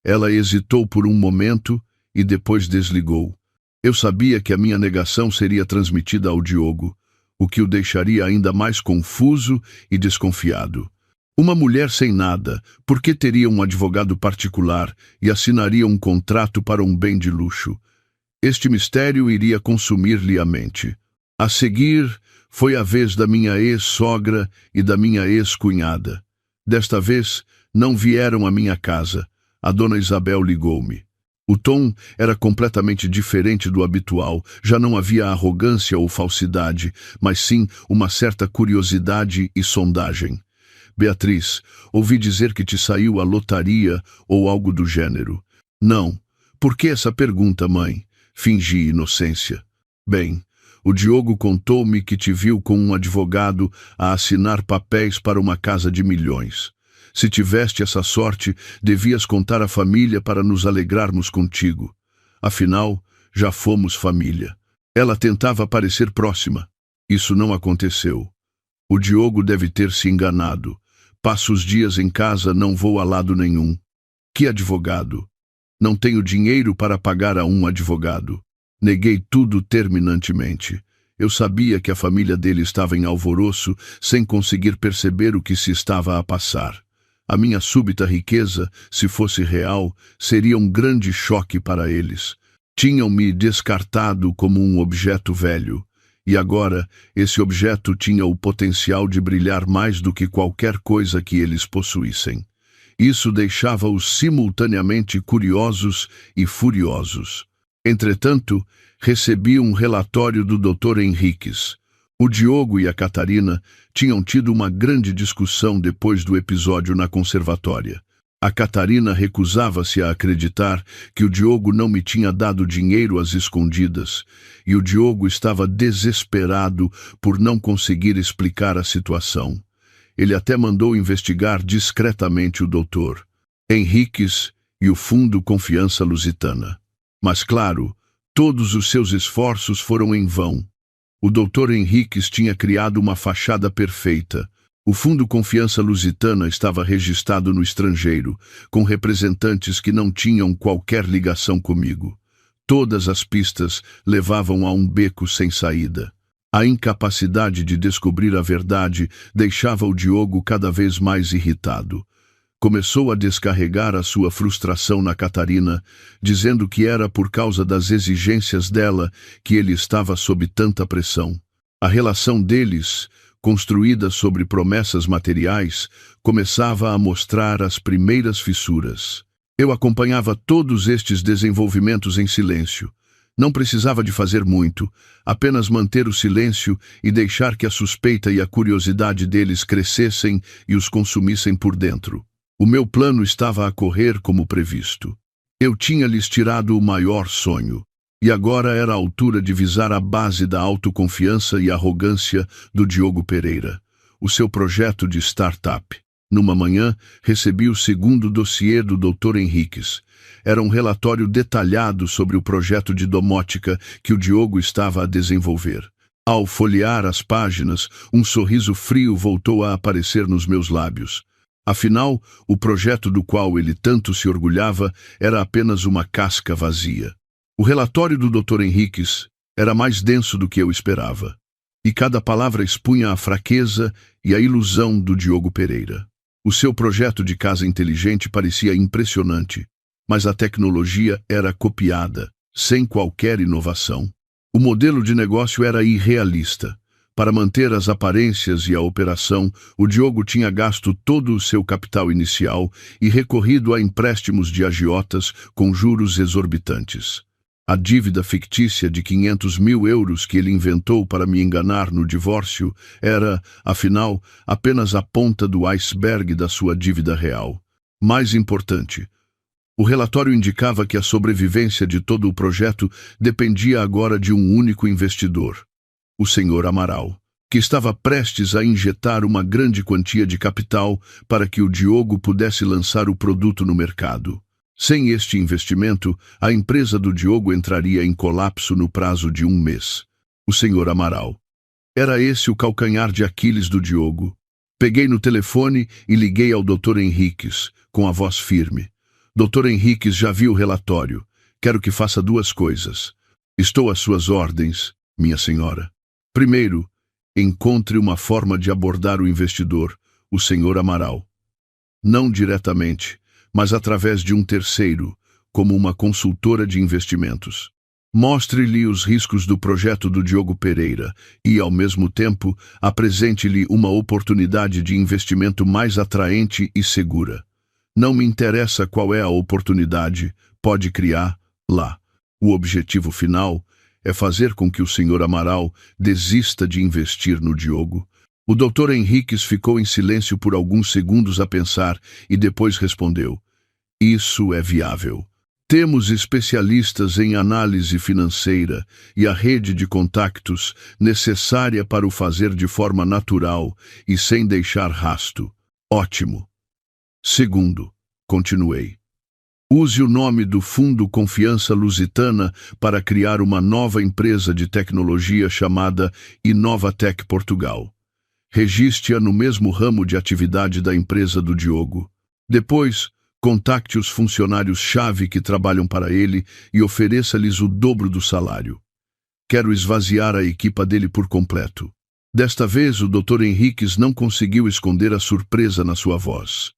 Ela hesitou por um momento e depois desligou. Eu sabia que a minha negação seria transmitida ao Diogo, o que o deixaria ainda mais confuso e desconfiado. Uma mulher sem nada, por que teria um advogado particular e assinaria um contrato para um bem de luxo? Este mistério iria consumir-lhe a mente. A seguir, foi a vez da minha ex-sogra e da minha ex-cunhada. Desta vez, não vieram à minha casa. A dona Isabel ligou-me. O tom era completamente diferente do habitual. Já não havia arrogância ou falsidade, mas sim uma certa curiosidade e sondagem. Beatriz, ouvi dizer que te saiu a lotaria ou algo do gênero. Não. Por que essa pergunta, mãe? Fingi inocência. Bem, o Diogo contou-me que te viu com um advogado a assinar papéis para uma casa de milhões. Se tiveste essa sorte, devias contar à família para nos alegrarmos contigo. Afinal, já fomos família. Ela tentava parecer próxima. Isso não aconteceu. O Diogo deve ter se enganado. Passo os dias em casa, não vou a lado nenhum. Que advogado? Não tenho dinheiro para pagar a um advogado. Neguei tudo terminantemente. Eu sabia que a família dele estava em alvoroço, sem conseguir perceber o que se estava a passar. A minha súbita riqueza, se fosse real, seria um grande choque para eles. Tinham-me descartado como um objeto velho. E agora, esse objeto tinha o potencial de brilhar mais do que qualquer coisa que eles possuíssem. Isso deixava-os simultaneamente curiosos e furiosos. Entretanto, recebi um relatório do Dr. Henriques. O Diogo e a Catarina tinham tido uma grande discussão depois do episódio na conservatória. A Catarina recusava-se a acreditar que o Diogo não me tinha dado dinheiro às escondidas, e o Diogo estava desesperado por não conseguir explicar a situação. Ele até mandou investigar discretamente o doutor Henriques e o Fundo Confiança Lusitana. Mas, claro, todos os seus esforços foram em vão. O doutor Henriques tinha criado uma fachada perfeita. O Fundo Confiança Lusitana estava registrado no estrangeiro, com representantes que não tinham qualquer ligação comigo. Todas as pistas levavam a um beco sem saída. A incapacidade de descobrir a verdade deixava o Diogo cada vez mais irritado. Começou a descarregar a sua frustração na Catarina, dizendo que era por causa das exigências dela que ele estava sob tanta pressão. A relação deles, construída sobre promessas materiais, começava a mostrar as primeiras fissuras. Eu acompanhava todos estes desenvolvimentos em silêncio. Não precisava de fazer muito, apenas manter o silêncio e deixar que a suspeita e a curiosidade deles crescessem e os consumissem por dentro. O meu plano estava a correr como previsto. Eu tinha lhes tirado o maior sonho, e agora era a altura de visar a base da autoconfiança e arrogância do Diogo Pereira, o seu projeto de startup. Numa manhã, recebi o segundo dossiê do Dr. Henriques. Era um relatório detalhado sobre o projeto de domótica que o Diogo estava a desenvolver. Ao folhear as páginas, um sorriso frio voltou a aparecer nos meus lábios. Afinal, o projeto do qual ele tanto se orgulhava era apenas uma casca vazia. O relatório do Dr. Henriques era mais denso do que eu esperava, e cada palavra expunha a fraqueza e a ilusão do Diogo Pereira. O seu projeto de casa inteligente parecia impressionante, mas a tecnologia era copiada, sem qualquer inovação. O modelo de negócio era irrealista. Para manter as aparências e a operação, o Diogo tinha gasto todo o seu capital inicial e recorrido a empréstimos de agiotas com juros exorbitantes. A dívida fictícia de 500 mil euros que ele inventou para me enganar no divórcio era, afinal, apenas a ponta do iceberg da sua dívida real. Mais importante, o relatório indicava que a sobrevivência de todo o projeto dependia agora de um único investidor, o Sr. Amaral, que estava prestes a injetar uma grande quantia de capital para que o Diogo pudesse lançar o produto no mercado. Sem este investimento, a empresa do Diogo entraria em colapso no prazo de 1 mês. O Sr. Amaral. Era esse o calcanhar de Aquiles do Diogo. Peguei no telefone e liguei ao Dr. Henriques, com a voz firme. Dr. Henriques já viu o relatório. Quero que faça 2 coisas. Estou às suas ordens, minha senhora. Primeiro, encontre uma forma de abordar o investidor, o Sr. Amaral. Não diretamente, mas através de um terceiro, como uma consultora de investimentos. Mostre-lhe os riscos do projeto do Diogo Pereira e, ao mesmo tempo, apresente-lhe uma oportunidade de investimento mais atraente e segura. Não me interessa qual é a oportunidade, pode criar lá. O objetivo final é fazer com que o Sr. Amaral desista de investir no Diogo. O Dr. Henriques ficou em silêncio por alguns segundos a pensar e depois respondeu: isso é viável. Temos especialistas em análise financeira e a rede de contactos necessária para o fazer de forma natural e sem deixar rasto. Ótimo. Segundo, continuei. Use o nome do Fundo Confiança Lusitana para criar uma nova empresa de tecnologia chamada Inovatec Portugal. Registre-a no mesmo ramo de atividade da empresa do Diogo. Depois, contacte os funcionários-chave que trabalham para ele e ofereça-lhes o dobro do salário. Quero esvaziar a equipa dele por completo. Desta vez, o Dr. Henriques não conseguiu esconder a surpresa na sua voz.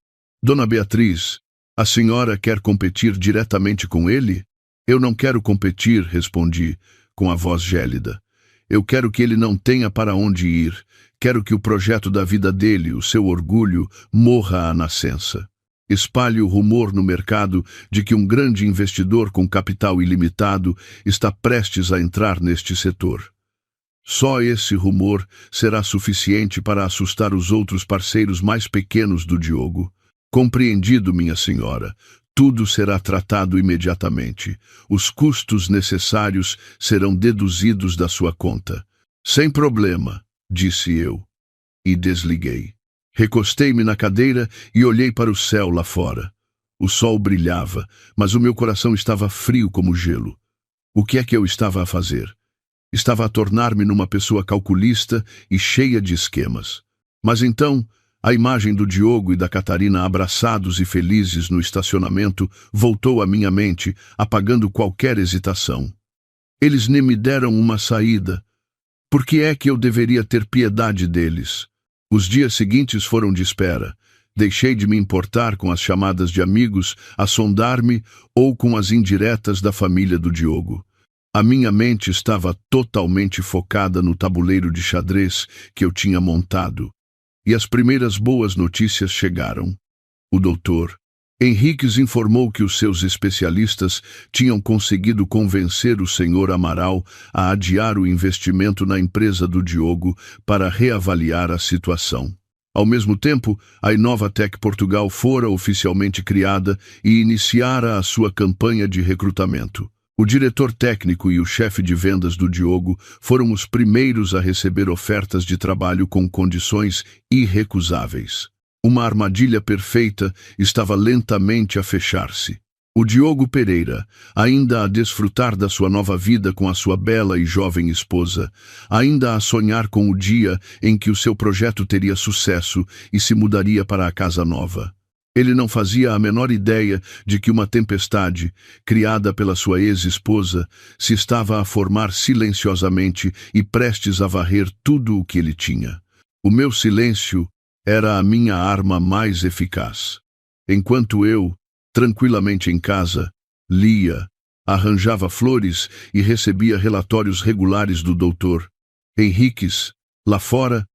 Dona Beatriz, a senhora quer competir diretamente com ele? Eu não quero competir, respondi, com a voz gélida. Eu quero que ele não tenha para onde ir. Quero que o projeto da vida dele, o seu orgulho, morra à nascença. Espalhe o rumor no mercado de que um grande investidor com capital ilimitado está prestes a entrar neste setor. Só esse rumor será suficiente para assustar os outros parceiros mais pequenos do Diogo. Compreendido, minha senhora. Tudo será tratado imediatamente. Os custos necessários serão deduzidos da sua conta. Sem problema, disse eu. E desliguei. Recostei-me na cadeira e olhei para o céu lá fora. O sol brilhava, mas o meu coração estava frio como gelo. O que é que eu estava a fazer? Estava a tornar-me numa pessoa calculista e cheia de esquemas. Mas então, a imagem do Diogo e da Catarina abraçados e felizes no estacionamento voltou à minha mente, apagando qualquer hesitação. Eles nem me deram uma saída. Por que é que eu deveria ter piedade deles? Os dias seguintes foram de espera. Deixei de me importar com as chamadas de amigos a sondar-me ou com as indiretas da família do Diogo. A minha mente estava totalmente focada no tabuleiro de xadrez que eu tinha montado. E as primeiras boas notícias chegaram. O doutor Henriques informou que os seus especialistas tinham conseguido convencer o Sr. Amaral a adiar o investimento na empresa do Diogo para reavaliar a situação. Ao mesmo tempo, a Inovatec Portugal fora oficialmente criada e iniciara a sua campanha de recrutamento. O diretor técnico e o chefe de vendas do Diogo foram os primeiros a receber ofertas de trabalho com condições irrecusáveis. Uma armadilha perfeita estava lentamente a fechar-se. O Diogo Pereira, ainda a desfrutar da sua nova vida com a sua bela e jovem esposa, ainda a sonhar com o dia em que o seu projeto teria sucesso e se mudaria para a casa nova. Ele não fazia a menor ideia de que uma tempestade, criada pela sua ex-esposa, se estava a formar silenciosamente e prestes a varrer tudo o que ele tinha. O meu silêncio era a minha arma mais eficaz. Enquanto eu, tranquilamente em casa, lia, arranjava flores e recebia relatórios regulares do Dr. Henriques, lá fora,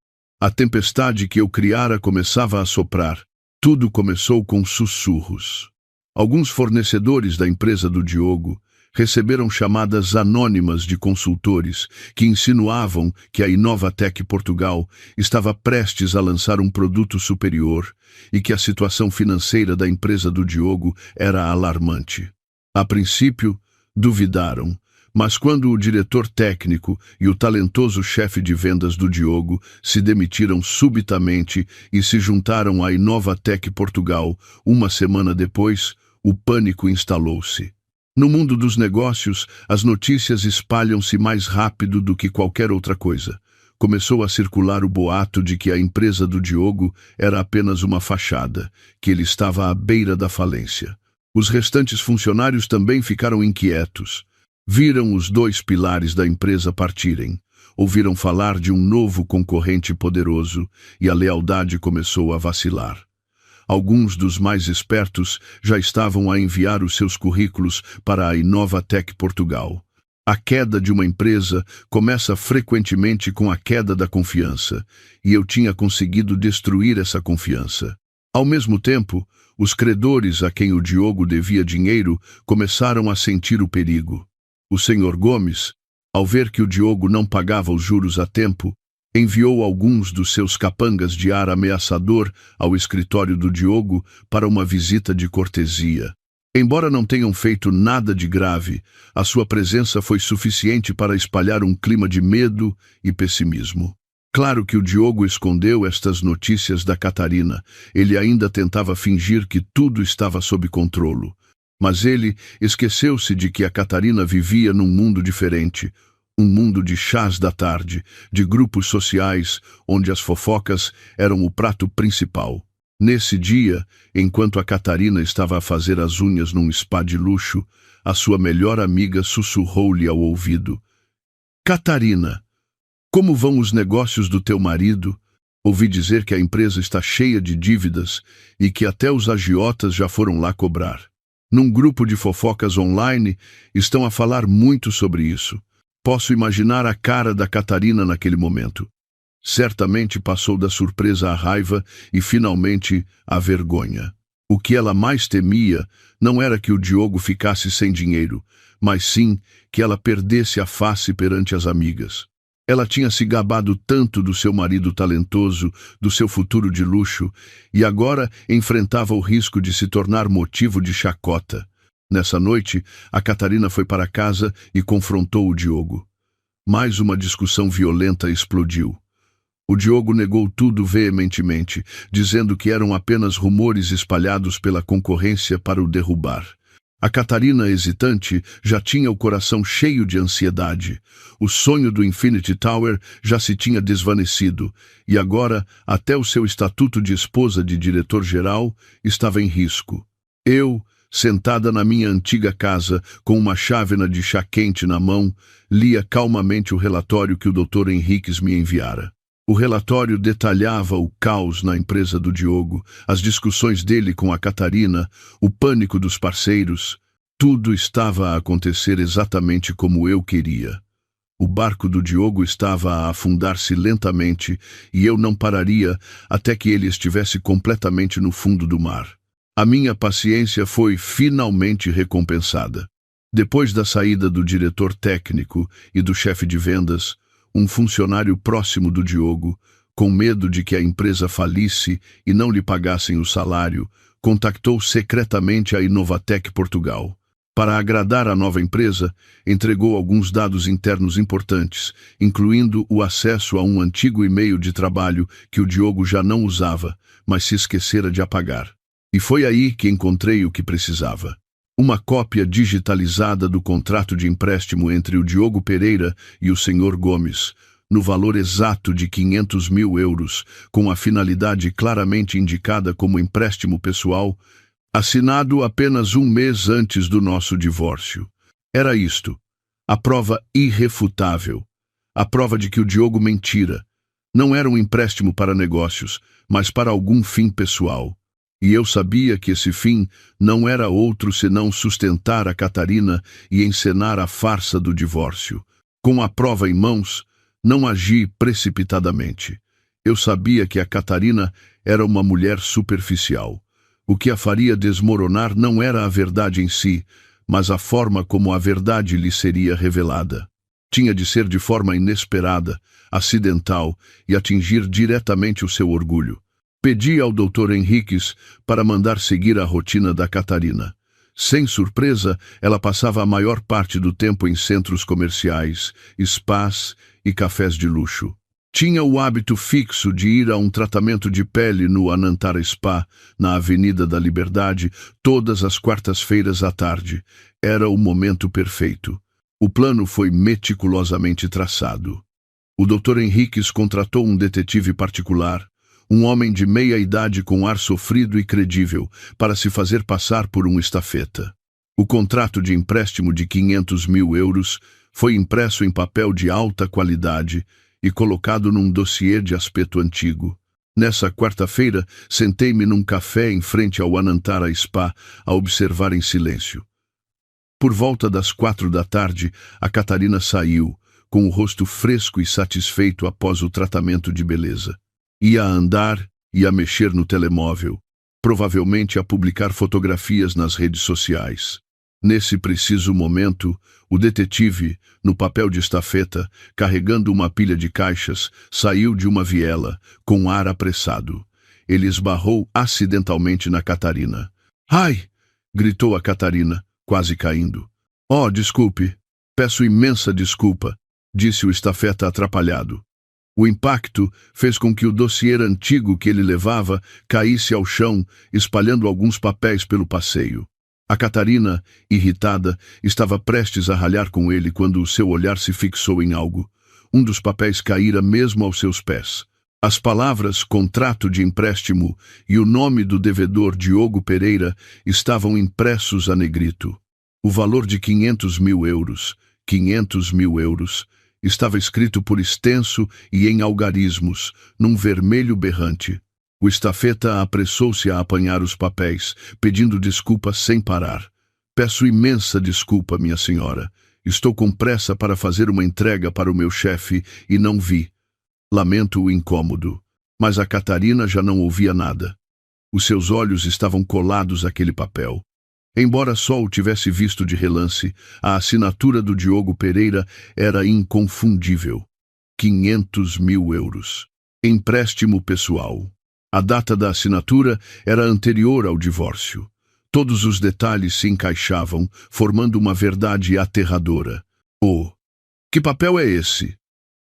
a tempestade que eu criara começava a soprar. Tudo começou com sussurros. Alguns fornecedores da empresa do Diogo receberam chamadas anônimas de consultores que insinuavam que a Inovatec Portugal estava prestes a lançar um produto superior e que a situação financeira da empresa do Diogo era alarmante. A princípio, duvidaram, mas quando o diretor técnico e o talentoso chefe de vendas do Diogo se demitiram subitamente e se juntaram à Inovatec Portugal, uma semana depois, o pânico instalou-se. No mundo dos negócios, as notícias espalham-se mais rápido do que qualquer outra coisa. Começou a circular o boato de que a empresa do Diogo era apenas uma fachada, que ele estava à beira da falência. Os restantes funcionários também ficaram inquietos. Viram os dois pilares da empresa partirem, ouviram falar de um novo concorrente poderoso e a lealdade começou a vacilar. Alguns dos mais espertos já estavam a enviar os seus currículos para a Inovatec Portugal. A queda de uma empresa começa frequentemente com a queda da confiança, e eu tinha conseguido destruir essa confiança. Ao mesmo tempo, os credores a quem o Diogo devia dinheiro começaram a sentir o perigo. O Sr. Gomes, ao ver que o Diogo não pagava os juros a tempo, enviou alguns dos seus capangas de ar ameaçador ao escritório do Diogo para uma visita de cortesia. Embora não tenham feito nada de grave, a sua presença foi suficiente para espalhar um clima de medo e pessimismo. Claro que o Diogo escondeu estas notícias da Catarina. Ele ainda tentava fingir que tudo estava sob controle. Mas ele esqueceu-se de que a Catarina vivia num mundo diferente, um mundo de chás da tarde, de grupos sociais, onde as fofocas eram o prato principal. Nesse dia, enquanto a Catarina estava a fazer as unhas num spa de luxo, a sua melhor amiga sussurrou-lhe ao ouvido: "Catarina, como vão os negócios do teu marido? Ouvi dizer que a empresa está cheia de dívidas e que até os agiotas já foram lá cobrar. Num grupo de fofocas online, estão a falar muito sobre isso. Posso imaginar a cara da Catarina naquele momento. Certamente passou da surpresa à raiva e, finalmente, à vergonha. O que ela mais temia não era que o Diogo ficasse sem dinheiro, mas sim que ela perdesse a face perante as amigas. Ela tinha se gabado tanto do seu marido talentoso, do seu futuro de luxo, e agora enfrentava o risco de se tornar motivo de chacota. Nessa noite, a Catarina foi para casa e confrontou o Diogo. Mais uma discussão violenta explodiu. O Diogo negou tudo veementemente, dizendo que eram apenas rumores espalhados pela concorrência para o derrubar. A Catarina, hesitante, já tinha o coração cheio de ansiedade. O sonho do Infinity Tower já se tinha desvanecido, e agora até o seu estatuto de esposa de diretor-geral estava em risco. Eu, sentada na minha antiga casa, com uma chávena de chá quente na mão, lia calmamente o relatório que o Dr. Henriques me enviara. O relatório detalhava o caos na empresa do Diogo, as discussões dele com a Catarina, o pânico dos parceiros. Tudo estava a acontecer exatamente como eu queria. O barco do Diogo estava a afundar-se lentamente e eu não pararia até que ele estivesse completamente no fundo do mar. A minha paciência foi finalmente recompensada. Depois da saída do diretor técnico e do chefe de vendas, um funcionário próximo do Diogo, com medo de que a empresa falisse e não lhe pagassem o salário, contactou secretamente a Inovatec Portugal. Para agradar a nova empresa, entregou alguns dados internos importantes, incluindo o acesso a um antigo e-mail de trabalho que o Diogo já não usava, mas se esquecera de apagar. E foi aí que encontrei o que precisava. Uma cópia digitalizada do contrato de empréstimo entre o Diogo Pereira e o Sr. Gomes, no valor exato de 500 mil euros, com a finalidade claramente indicada como empréstimo pessoal, assinado apenas um mês antes do nosso divórcio. Era isto, a prova irrefutável, a prova de que o Diogo mentira. Não era um empréstimo para negócios, mas para algum fim pessoal. E eu sabia que esse fim não era outro senão sustentar a Catarina e encenar a farsa do divórcio. Com a prova em mãos, não agi precipitadamente. Eu sabia que a Catarina era uma mulher superficial. O que a faria desmoronar não era a verdade em si, mas a forma como a verdade lhe seria revelada. Tinha de ser de forma inesperada, acidental e atingir diretamente o seu orgulho. Pedi ao Dr. Henriques para mandar seguir a rotina da Catarina. Sem surpresa, ela passava a maior parte do tempo em centros comerciais, spas e cafés de luxo. Tinha o hábito fixo de ir a um tratamento de pele no Anantara Spa, na Avenida da Liberdade, todas as quartas-feiras à tarde. Era o momento perfeito. O plano foi meticulosamente traçado. O Dr. Henriques contratou um detetive particular, um homem de meia idade com ar sofrido e credível, para se fazer passar por um estafeta. O contrato de empréstimo de 500 mil euros foi impresso em papel de alta qualidade e colocado num dossiê de aspecto antigo. Nessa quarta-feira, sentei-me num café em frente ao Anantara Spa a observar em silêncio. Por volta das 4 da tarde, a Catarina saiu, com o rosto fresco e satisfeito após o tratamento de beleza. Ia a andar e a mexer no telemóvel, provavelmente a publicar fotografias nas redes sociais. Nesse preciso momento, o detetive, no papel de estafeta, carregando uma pilha de caixas, saiu de uma viela, com ar apressado. Ele esbarrou acidentalmente na Catarina. "Ai!" gritou a Catarina, quase caindo. "Oh, desculpe. Peço imensa desculpa", disse o estafeta atrapalhado. O impacto fez com que o dossiê antigo que ele levava caísse ao chão, espalhando alguns papéis pelo passeio. A Catarina, irritada, estava prestes a ralhar com ele quando o seu olhar se fixou em algo. Um dos papéis caíra mesmo aos seus pés. As palavras contrato de empréstimo e o nome do devedor Diogo Pereira estavam impressos a negrito. O valor de 500 mil euros, 500 mil euros, estava escrito por extenso e em algarismos, num vermelho berrante. O estafeta apressou-se a apanhar os papéis, pedindo desculpa sem parar. "Peço imensa desculpa, minha senhora. Estou com pressa para fazer uma entrega para o meu chefe e não vi. Lamento o incômodo." Mas a Catarina já não ouvia nada. Os seus olhos estavam colados àquele papel. Embora só o tivesse visto de relance, a assinatura do Diogo Pereira era inconfundível. 500 mil euros. Empréstimo pessoal. A data da assinatura era anterior ao divórcio. Todos os detalhes se encaixavam, formando uma verdade aterradora. "Oh, que papel é esse?"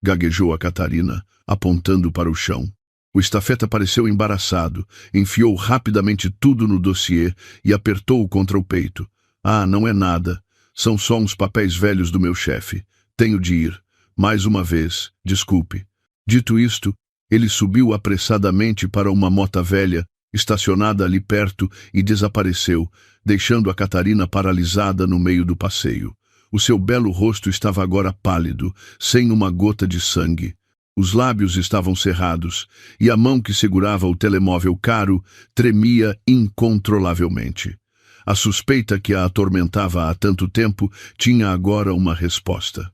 gaguejou a Catarina, apontando para o chão. O estafeta pareceu embaraçado, enfiou rapidamente tudo no dossiê e apertou-o contra o peito. "Ah, não é nada. São só uns papéis velhos do meu chefe. Tenho de ir. Mais uma vez, desculpe." Dito isto, ele subiu apressadamente para uma mota velha, estacionada ali perto, e desapareceu, deixando a Catarina paralisada no meio do passeio. O seu belo rosto estava agora pálido, sem uma gota de sangue. Os lábios estavam cerrados, e a mão que segurava o telemóvel caro tremia incontrolavelmente. A suspeita que a atormentava há tanto tempo tinha agora uma resposta.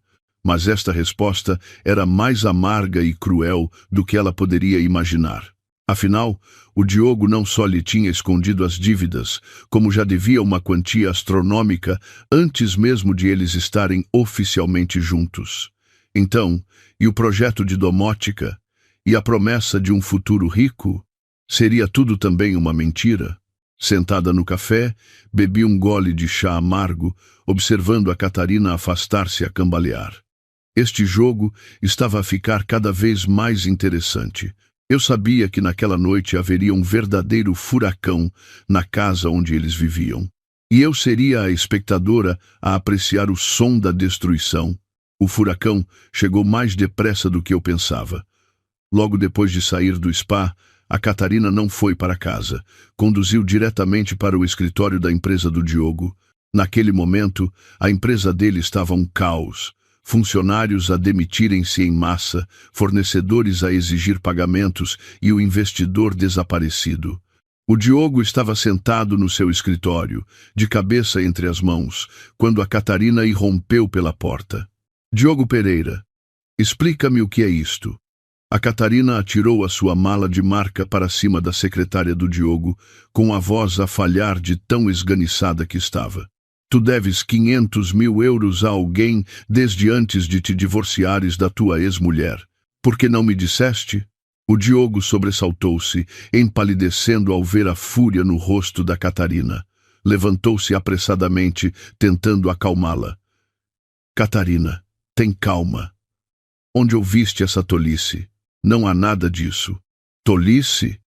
Mas esta resposta era mais amarga e cruel do que ela poderia imaginar. Afinal, o Diogo não só lhe tinha escondido as dívidas, como já devia uma quantia astronômica antes mesmo de eles estarem oficialmente juntos. Então, e o projeto de domótica? E a promessa de um futuro rico? Seria tudo também uma mentira? Sentada no café, bebi um gole de chá amargo, observando a Catarina afastar-se a cambalear. Este jogo estava a ficar cada vez mais interessante. Eu sabia que naquela noite haveria um verdadeiro furacão na casa onde eles viviam. E eu seria a espectadora a apreciar o som da destruição. O furacão chegou mais depressa do que eu pensava. Logo depois de sair do spa, a Catarina não foi para casa. Conduziu diretamente para o escritório da empresa do Diogo. Naquele momento, a empresa dele estava um caos. Funcionários a demitirem-se em massa, fornecedores a exigir pagamentos e o investidor desaparecido. O Diogo estava sentado no seu escritório, de cabeça entre as mãos, quando a Catarina irrompeu pela porta. Diogo Pereira, explica-me o que é isto. A Catarina atirou a sua mala de marca para cima da secretária do Diogo, com a voz a falhar de tão esganiçada que estava. Tu deves 500 mil euros a alguém desde antes de te divorciares da tua ex-mulher. Por que não me disseste? O Diogo sobressaltou-se, empalidecendo ao ver a fúria no rosto da Catarina. Levantou-se apressadamente, tentando acalmá-la. Catarina, tem calma. Onde ouviste essa tolice? Não há nada disso. Tolice?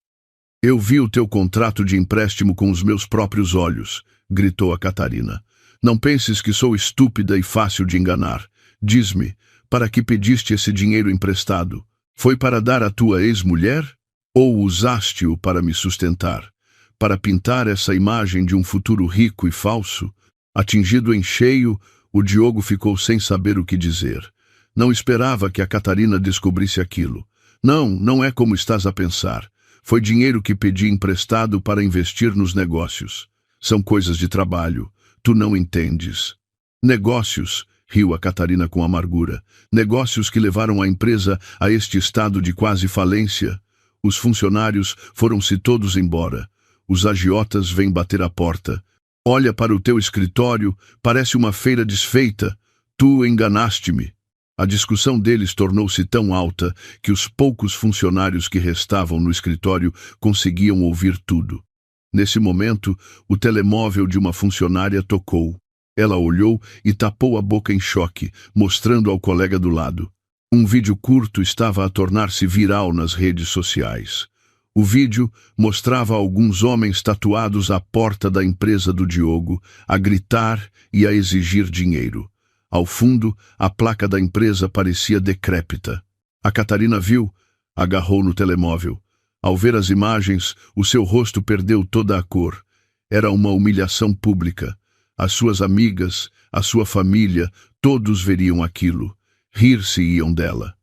Eu vi o teu contrato de empréstimo com os meus próprios olhos, gritou a Catarina. Não penses que sou estúpida e fácil de enganar. Diz-me, para que pediste esse dinheiro emprestado? Foi para dar à tua ex-mulher? Ou usaste-o para me sustentar? Para pintar essa imagem de um futuro rico e falso? Atingido em cheio, o Diogo ficou sem saber o que dizer. Não esperava que a Catarina descobrisse aquilo. Não, não é como estás a pensar. Foi dinheiro que pedi emprestado para investir nos negócios. São coisas de trabalho. Tu não entendes. Negócios, riu a Catarina com amargura. Negócios que levaram a empresa a este estado de quase falência. Os funcionários foram-se todos embora. Os agiotas vêm bater a porta. Olha para o teu escritório, parece uma feira desfeita. Tu enganaste-me. A discussão deles tornou-se tão alta que os poucos funcionários que restavam no escritório conseguiam ouvir tudo. Nesse momento, o telemóvel de uma funcionária tocou. Ela olhou e tapou a boca em choque, mostrando ao colega do lado. Um vídeo curto estava a tornar-se viral nas redes sociais. O vídeo mostrava alguns homens tatuados à porta da empresa do Diogo, a gritar e a exigir dinheiro. Ao fundo, a placa da empresa parecia decrépita. A Catarina viu, agarrou no telemóvel. Ao ver as imagens, o seu rosto perdeu toda a cor. Era uma humilhação pública. As suas amigas, a sua família, todos veriam aquilo. Rir-se-iam dela,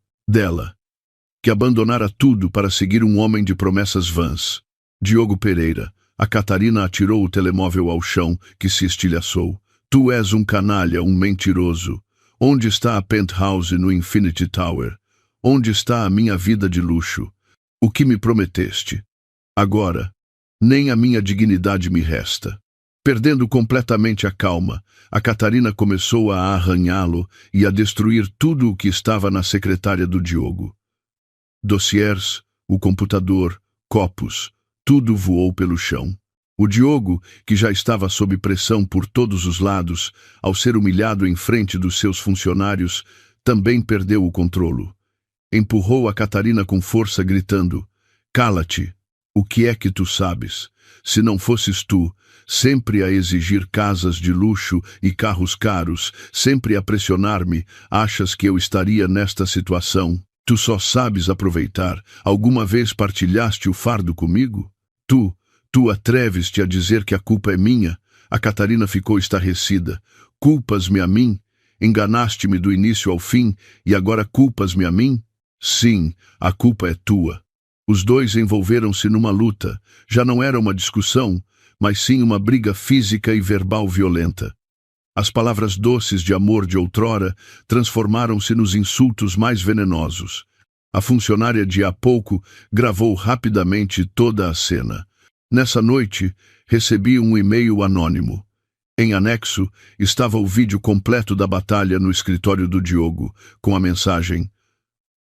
que abandonara tudo para seguir um homem de promessas vãs. Diogo Pereira. A Catarina atirou o telemóvel ao chão, que se estilhaçou. Tu és um canalha, um mentiroso. Onde está a penthouse no Infinity Tower? Onde está a minha vida de luxo? O que me prometeste? Agora, nem a minha dignidade me resta. Perdendo completamente a calma, a Catarina começou a arranhá-lo e a destruir tudo o que estava na secretária do Diogo. Dossiers, o computador, copos, tudo voou pelo chão. O Diogo, que já estava sob pressão por todos os lados, ao ser humilhado em frente dos seus funcionários, também perdeu o controle. Empurrou a Catarina com força, gritando: Cala-te! O que é que tu sabes? Se não fosses tu, sempre a exigir casas de luxo e carros caros, sempre a pressionar-me, achas que eu estaria nesta situação? Tu só sabes aproveitar. Alguma vez partilhaste o fardo comigo? Tu atreves-te a dizer que a culpa é minha? A Catarina ficou estarrecida. Culpas-me a mim? Enganaste-me do início ao fim e agora culpas-me a mim? Sim, a culpa é tua. Os dois envolveram-se numa luta. Já não era uma discussão, mas sim uma briga física e verbal violenta. As palavras doces de amor de outrora transformaram-se nos insultos mais venenosos. A funcionária de há pouco gravou rapidamente toda a cena. Nessa noite, recebi um e-mail anônimo. Em anexo, estava o vídeo completo da batalha no escritório do Diogo, com a mensagem: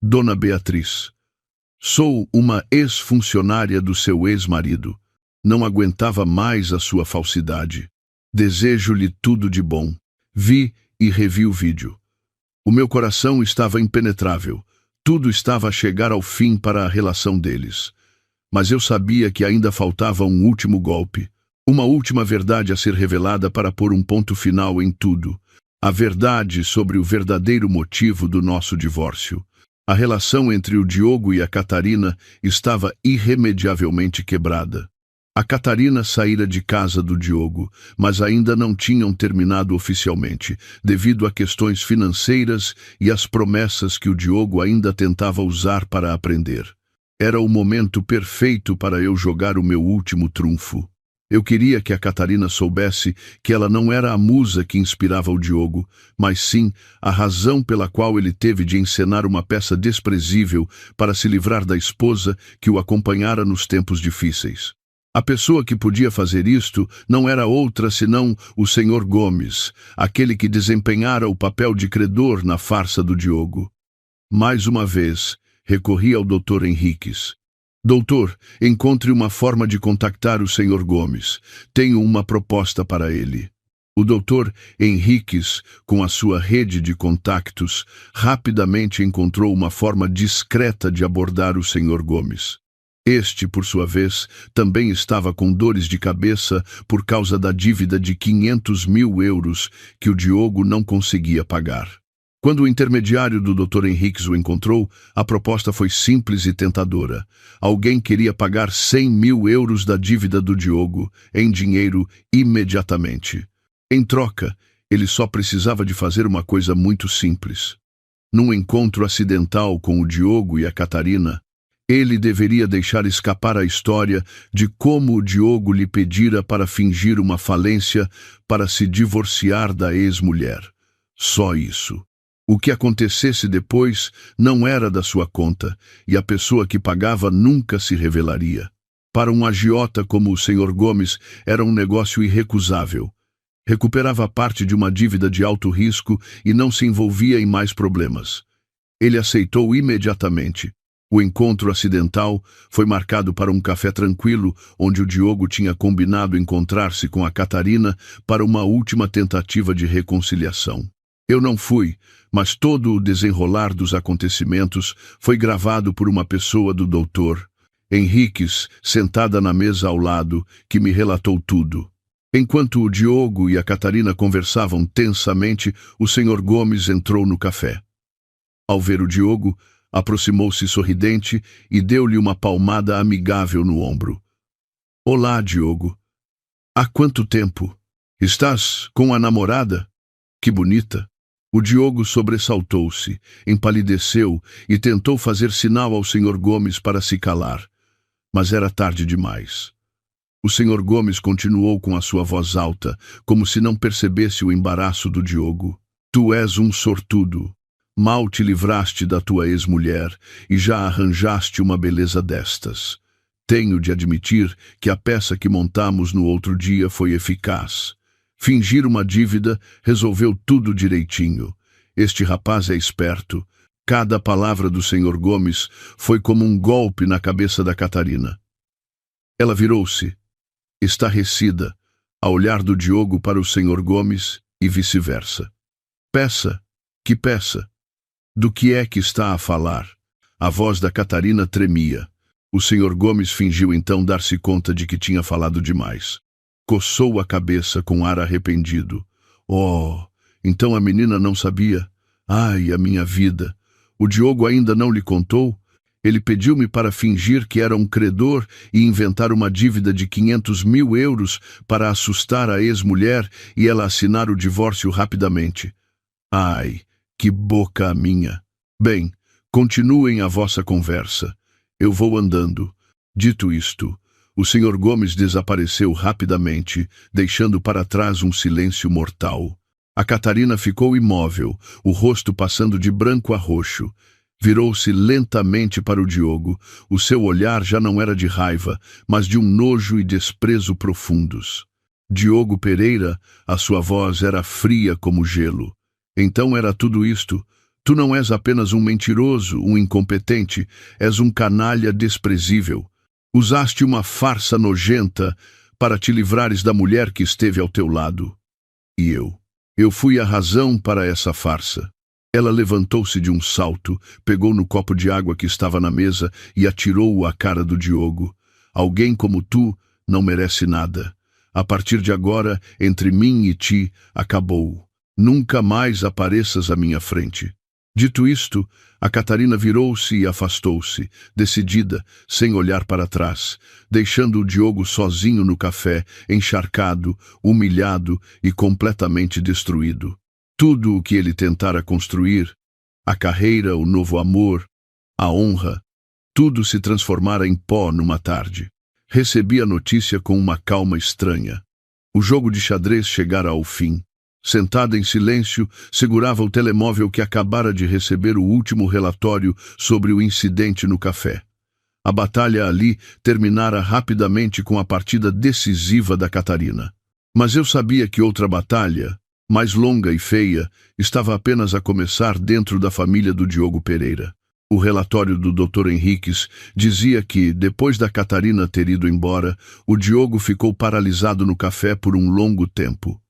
Dona Beatriz, sou uma ex-funcionária do seu ex-marido. Não aguentava mais a sua falsidade. Desejo-lhe tudo de bom. Vi e revi o vídeo. O meu coração estava impenetrável. Tudo estava a chegar ao fim para a relação deles. Mas eu sabia que ainda faltava um último golpe. Uma última verdade a ser revelada para pôr um ponto final em tudo. A verdade sobre o verdadeiro motivo do nosso divórcio. A relação entre o Diogo e a Catarina estava irremediavelmente quebrada. A Catarina saíra de casa do Diogo, mas ainda não tinham terminado oficialmente, devido a questões financeiras e às promessas que o Diogo ainda tentava usar para aprender. Era o momento perfeito para eu jogar o meu último trunfo. Eu queria que a Catarina soubesse que ela não era a musa que inspirava o Diogo, mas sim a razão pela qual ele teve de encenar uma peça desprezível para se livrar da esposa que o acompanhara nos tempos difíceis. A pessoa que podia fazer isto não era outra senão o Sr. Gomes, aquele que desempenhara o papel de credor na farsa do Diogo. Mais uma vez, recorri ao Dr. Henriques. Doutor, encontre uma forma de contactar o Sr. Gomes. Tenho uma proposta para ele. O Dr. Henriques, com a sua rede de contactos, rapidamente encontrou uma forma discreta de abordar o Sr. Gomes. Este, por sua vez, também estava com dores de cabeça por causa da dívida de 500 mil euros que o Diogo não conseguia pagar. Quando o intermediário do Dr. Henriques o encontrou, a proposta foi simples e tentadora. Alguém queria pagar 100 mil euros da dívida do Diogo, em dinheiro, imediatamente. Em troca, ele só precisava de fazer uma coisa muito simples. Num encontro acidental com o Diogo e a Catarina, ele deveria deixar escapar a história de como o Diogo lhe pedira para fingir uma falência para se divorciar da ex-mulher. Só isso. O que acontecesse depois não era da sua conta, e a pessoa que pagava nunca se revelaria. Para um agiota como o Sr. Gomes, era um negócio irrecusável. Recuperava parte de uma dívida de alto risco e não se envolvia em mais problemas. Ele aceitou imediatamente. O encontro acidental foi marcado para um café tranquilo, onde o Diogo tinha combinado encontrar-se com a Catarina para uma última tentativa de reconciliação. Eu não fui, mas todo o desenrolar dos acontecimentos foi gravado por uma pessoa do Dr. Henriques, sentada na mesa ao lado, que me relatou tudo. Enquanto o Diogo e a Catarina conversavam tensamente, o Sr. Gomes entrou no café. Ao ver o Diogo, aproximou-se sorridente e deu-lhe uma palmada amigável no ombro. Olá, Diogo. Há quanto tempo? Estás com a namorada? Que bonita. O Diogo sobressaltou-se, empalideceu e tentou fazer sinal ao Sr. Gomes para se calar. Mas era tarde demais. O Sr. Gomes continuou com a sua voz alta, como se não percebesse o embaraço do Diogo. Tu és um sortudo. Mal te livraste da tua ex-mulher e já arranjaste uma beleza destas. Tenho de admitir que a peça que montamos no outro dia foi eficaz. Fingir uma dívida resolveu tudo direitinho. Este rapaz é esperto. Cada palavra do Sr. Gomes foi como um golpe na cabeça da Catarina. Ela virou-se, estarrecida, a olhar do Diogo para o Sr. Gomes e vice-versa. Peça? Que peça? Do que é que está a falar? A voz da Catarina tremia. O Sr. Gomes fingiu então dar-se conta de que tinha falado demais. Coçou a cabeça com ar arrependido. Oh, então a menina não sabia? Ai, a minha vida! O Diogo ainda não lhe contou? Ele pediu-me para fingir que era um credor e inventar uma dívida de 500 mil euros para assustar a ex-mulher e ela assinar o divórcio rapidamente. Ai, que boca a minha! Bem, continuem a vossa conversa. Eu vou andando. Dito isto, o Sr. Gomes desapareceu rapidamente, deixando para trás um silêncio mortal. A Catarina ficou imóvel, o rosto passando de branco a roxo. Virou-se lentamente para o Diogo. O seu olhar já não era de raiva, mas de um nojo e desprezo profundos. Diogo Pereira, a sua voz era fria como gelo. Então era tudo isto. Tu não és apenas um mentiroso, um incompetente, és um canalha desprezível. Usaste uma farsa nojenta para te livrares da mulher que esteve ao teu lado. E eu fui a razão para essa farsa. Ela levantou-se de um salto, pegou no copo de água que estava na mesa e atirou-o à cara do Diogo. Alguém como tu não merece nada. A partir de agora, entre mim e ti, acabou. Nunca mais apareças à minha frente. Dito isto, a Catarina virou-se e afastou-se, decidida, sem olhar para trás, deixando o Diogo sozinho no café, encharcado, humilhado e completamente destruído. Tudo o que ele tentara construir, a carreira, o novo amor, a honra, tudo se transformara em pó numa tarde. Recebi a notícia com uma calma estranha. O jogo de xadrez chegara ao fim. Sentada em silêncio, segurava o telemóvel que acabara de receber o último relatório sobre o incidente no café. A batalha ali terminara rapidamente com a partida decisiva da Catarina. Mas eu sabia que outra batalha, mais longa e feia, estava apenas a começar dentro da família do Diogo Pereira. O relatório do Dr. Henriques dizia que, depois da Catarina ter ido embora, o Diogo ficou paralisado no café por um longo tempo.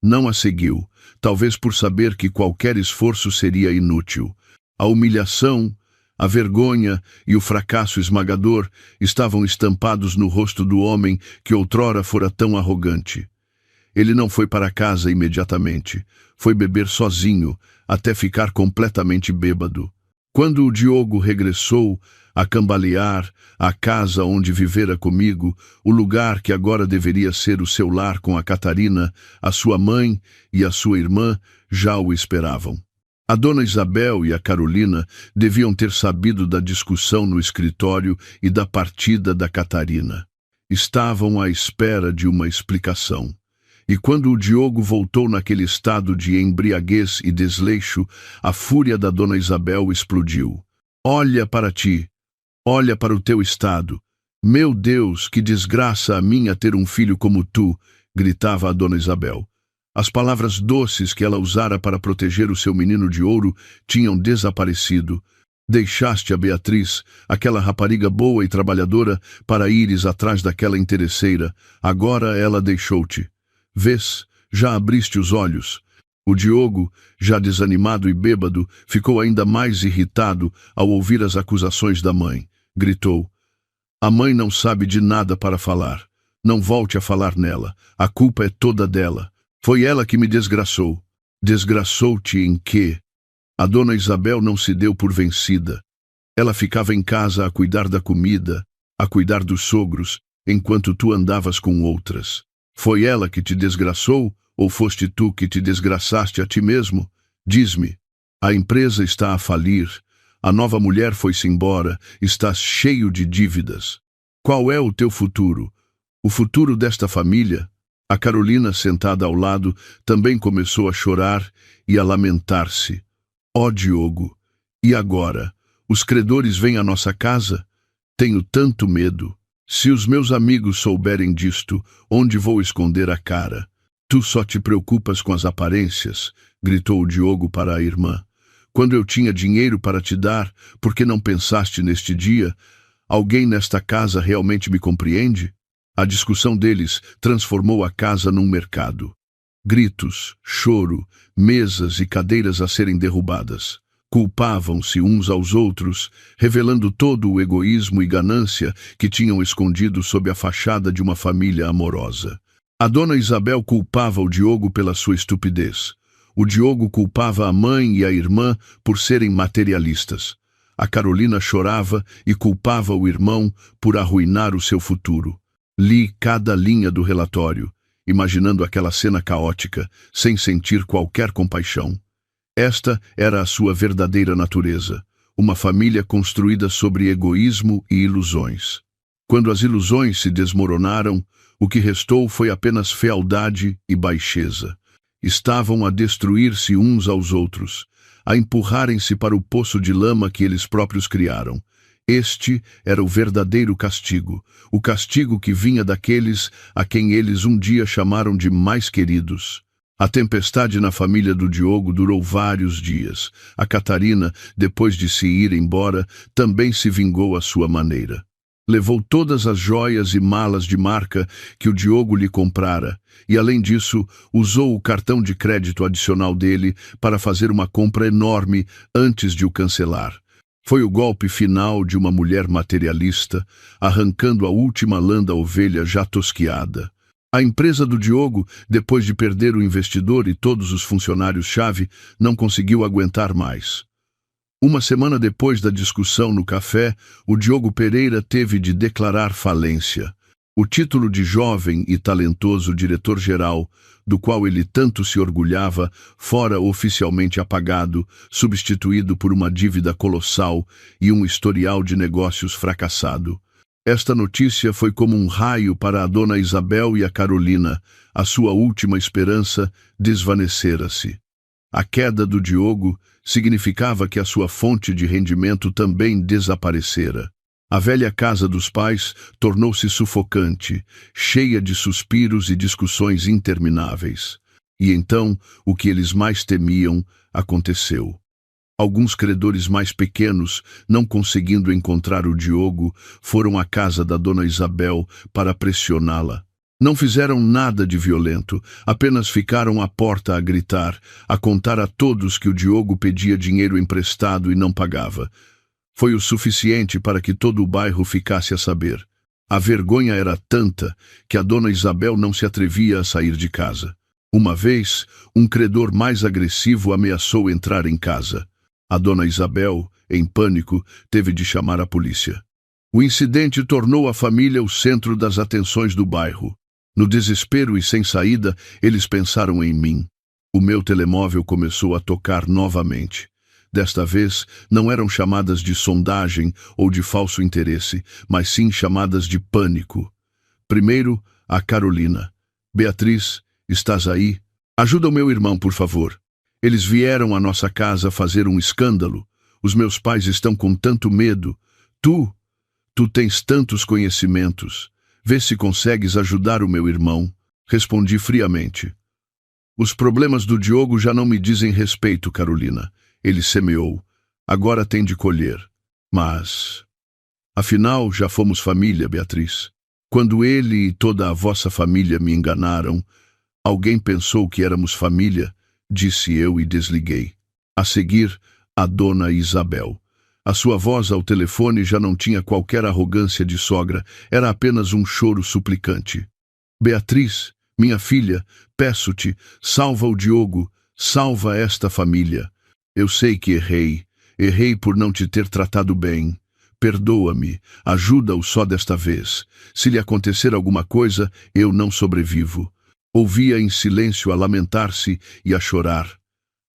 Não a seguiu, talvez por saber que qualquer esforço seria inútil. A humilhação, a vergonha e o fracasso esmagador estavam estampados no rosto do homem que outrora fora tão arrogante. Ele não foi para casa imediatamente. Foi beber sozinho, até ficar completamente bêbado. Quando o Diogo regressou a cambalear à casa onde vivera comigo, o lugar que agora deveria ser o seu lar com a Catarina, a sua mãe e a sua irmã já o esperavam. A dona Isabel e a Carolina deviam ter sabido da discussão no escritório e da partida da Catarina. Estavam à espera de uma explicação. E quando o Diogo voltou naquele estado de embriaguez e desleixo, a fúria da dona Isabel explodiu. Olha para ti, olha para o teu estado. Meu Deus, que desgraça a minha ter um filho como tu, gritava a dona Isabel. As palavras doces que ela usara para proteger o seu menino de ouro tinham desaparecido. Deixaste a Beatriz, aquela rapariga boa e trabalhadora, para ires atrás daquela interesseira. Agora ela deixou-te. Vês, já abriste os olhos. O Diogo, já desanimado e bêbado, ficou ainda mais irritado ao ouvir as acusações da mãe. Gritou: a mãe não sabe de nada para falar. Não volte a falar nela. A culpa é toda dela. Foi ela que me desgraçou. Desgraçou-te em quê? A dona Isabel não se deu por vencida. Ela ficava em casa a cuidar da comida, a cuidar dos sogros, enquanto tu andavas com outras. Foi ela que te desgraçou, ou foste tu que te desgraçaste a ti mesmo? Diz-me, a empresa está a falir, a nova mulher foi-se embora, estás cheio de dívidas. Qual é o teu futuro? O futuro desta família? A Carolina, sentada ao lado, também começou a chorar e a lamentar-se. Ó Diogo, e agora? Os credores vêm à nossa casa? Tenho tanto medo. Se os meus amigos souberem disto, onde vou esconder a cara? Tu só te preocupas com as aparências, gritou o Diogo para a irmã. Quando eu tinha dinheiro para te dar, por que não pensaste neste dia? Alguém nesta casa realmente me compreende? A discussão deles transformou a casa num mercado. Gritos, choro, mesas e cadeiras a serem derrubadas. Culpavam-se uns aos outros, revelando todo o egoísmo e ganância que tinham escondido sob a fachada de uma família amorosa. A dona Isabel culpava o Diogo pela sua estupidez. O Diogo culpava a mãe e a irmã por serem materialistas. A Carolina chorava e culpava o irmão por arruinar o seu futuro. Li cada linha do relatório, imaginando aquela cena caótica, sem sentir qualquer compaixão. Esta era a sua verdadeira natureza, uma família construída sobre egoísmo e ilusões. Quando as ilusões se desmoronaram, o que restou foi apenas fealdade e baixeza. Estavam a destruir-se uns aos outros, a empurrarem-se para o poço de lama que eles próprios criaram. Este era o verdadeiro castigo, o castigo que vinha daqueles a quem eles um dia chamaram de mais queridos. A tempestade na família do Diogo durou vários dias. A Catarina, depois de se ir embora, também se vingou à sua maneira. Levou todas as joias e malas de marca que o Diogo lhe comprara e, além disso, usou o cartão de crédito adicional dele para fazer uma compra enorme antes de o cancelar. Foi o golpe final de uma mulher materialista, arrancando a última lã da ovelha já tosquiada. A empresa do Diogo, depois de perder o investidor e todos os funcionários-chave, não conseguiu aguentar mais. Uma semana depois da discussão no café, o Diogo Pereira teve de declarar falência. O título de jovem e talentoso diretor-geral, do qual ele tanto se orgulhava, fora oficialmente apagado, substituído por uma dívida colossal e um historial de negócios fracassado. Esta notícia foi como um raio para a dona Isabel e a Carolina. A sua última esperança desvanecera-se. A queda do Diogo significava que a sua fonte de rendimento também desaparecera. A velha casa dos pais tornou-se sufocante, cheia de suspiros e discussões intermináveis. E então, o que eles mais temiam aconteceu. Alguns credores mais pequenos, não conseguindo encontrar o Diogo, foram à casa da dona Isabel para pressioná-la. Não fizeram nada de violento, apenas ficaram à porta a gritar, a contar a todos que o Diogo pedia dinheiro emprestado e não pagava. Foi o suficiente para que todo o bairro ficasse a saber. A vergonha era tanta que a dona Isabel não se atrevia a sair de casa. Uma vez, um credor mais agressivo ameaçou entrar em casa. A dona Isabel, em pânico, teve de chamar a polícia. O incidente tornou a família o centro das atenções do bairro. No desespero e sem saída, eles pensaram em mim. O meu telemóvel começou a tocar novamente. Desta vez, não eram chamadas de sondagem ou de falso interesse, mas sim chamadas de pânico. Primeiro, a Carolina. Beatriz, estás aí? Ajuda o meu irmão, por favor. Eles vieram à nossa casa fazer um escândalo. Os meus pais estão com tanto medo. Tu tens tantos conhecimentos. Vê se consegues ajudar o meu irmão. Respondi friamente. Os problemas do Diogo já não me dizem respeito, Carolina. Ele semeou. Agora tem de colher. Mas... Afinal, já fomos família, Beatriz. Quando ele e toda a vossa família me enganaram, alguém pensou que éramos família, disse eu e desliguei. A seguir, a dona Isabel. A sua voz ao telefone já não tinha qualquer arrogância de sogra, era apenas um choro suplicante. Beatriz, minha filha, peço-te, salva o Diogo, salva esta família. Eu sei que errei por não te ter tratado bem. Perdoa-me, ajuda-o só desta vez. Se lhe acontecer alguma coisa, eu não sobrevivo. Ouvia em silêncio a lamentar-se e a chorar.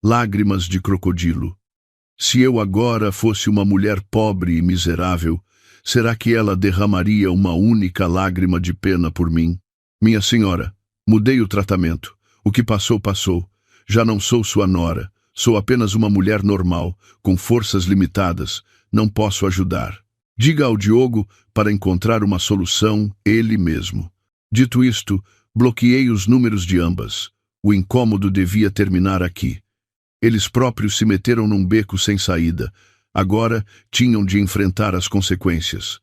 Lágrimas de crocodilo. Se eu agora fosse uma mulher pobre e miserável, será que ela derramaria uma única lágrima de pena por mim? Minha senhora, mudei o tratamento. O que passou, passou. Já não sou sua nora. Sou apenas uma mulher normal, com forças limitadas. Não posso ajudar. Diga ao Diogo para encontrar uma solução ele mesmo. Dito isto, bloqueei os números de ambas. O incômodo devia terminar aqui. Eles próprios se meteram num beco sem saída. Agora tinham de enfrentar as consequências.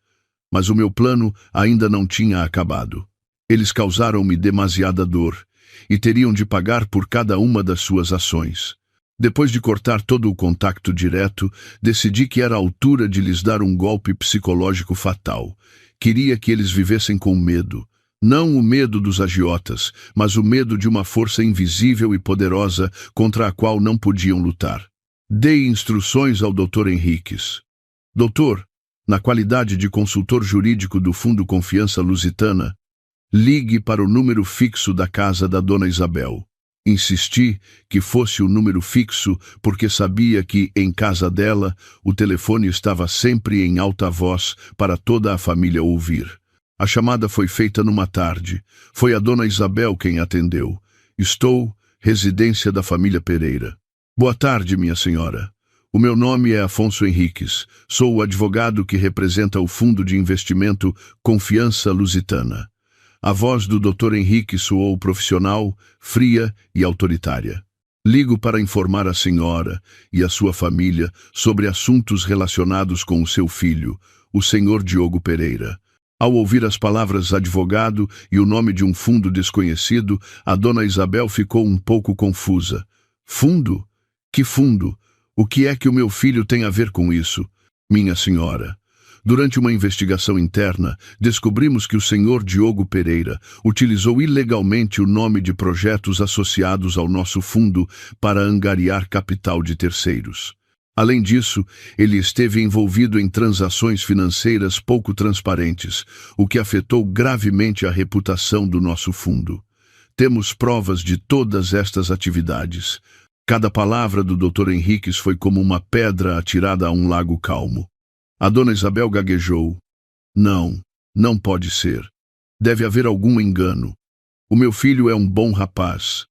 Mas o meu plano ainda não tinha acabado. Eles causaram-me demasiada dor e teriam de pagar por cada uma das suas ações. Depois de cortar todo o contato direto, decidi que era a altura de lhes dar um golpe psicológico fatal. Queria que eles vivessem com medo. Não o medo dos agiotas, mas o medo de uma força invisível e poderosa contra a qual não podiam lutar. Dei instruções ao Dr. Henriques. Doutor, na qualidade de consultor jurídico do Fundo Confiança Lusitana, ligue para o número fixo da casa da dona Isabel. Insisti que fosse o número fixo porque sabia que, em casa dela, o telefone estava sempre em alta voz para toda a família ouvir. A chamada foi feita numa tarde. Foi a dona Isabel quem atendeu. Estou, residência da família Pereira. Boa tarde, minha senhora. O meu nome é Afonso Henriques. Sou o advogado que representa o Fundo de Investimento Confiança Lusitana. A voz do Dr. Henrique soou profissional, fria e autoritária. Ligo para informar a senhora e a sua família sobre assuntos relacionados com o seu filho, o senhor Diogo Pereira. Ao ouvir as palavras advogado e o nome de um fundo desconhecido, a dona Isabel ficou um pouco confusa. Fundo? Que fundo? O que é que o meu filho tem a ver com isso? Minha senhora, durante uma investigação interna, descobrimos que o senhor Diogo Pereira utilizou ilegalmente o nome de projetos associados ao nosso fundo para angariar capital de terceiros. Além disso, ele esteve envolvido em transações financeiras pouco transparentes, o que afetou gravemente a reputação do nosso fundo. Temos provas de todas estas atividades. Cada palavra do Dr. Henriques foi como uma pedra atirada a um lago calmo. A dona Isabel gaguejou. Não, não pode ser. Deve haver algum engano. O meu filho é um bom rapaz.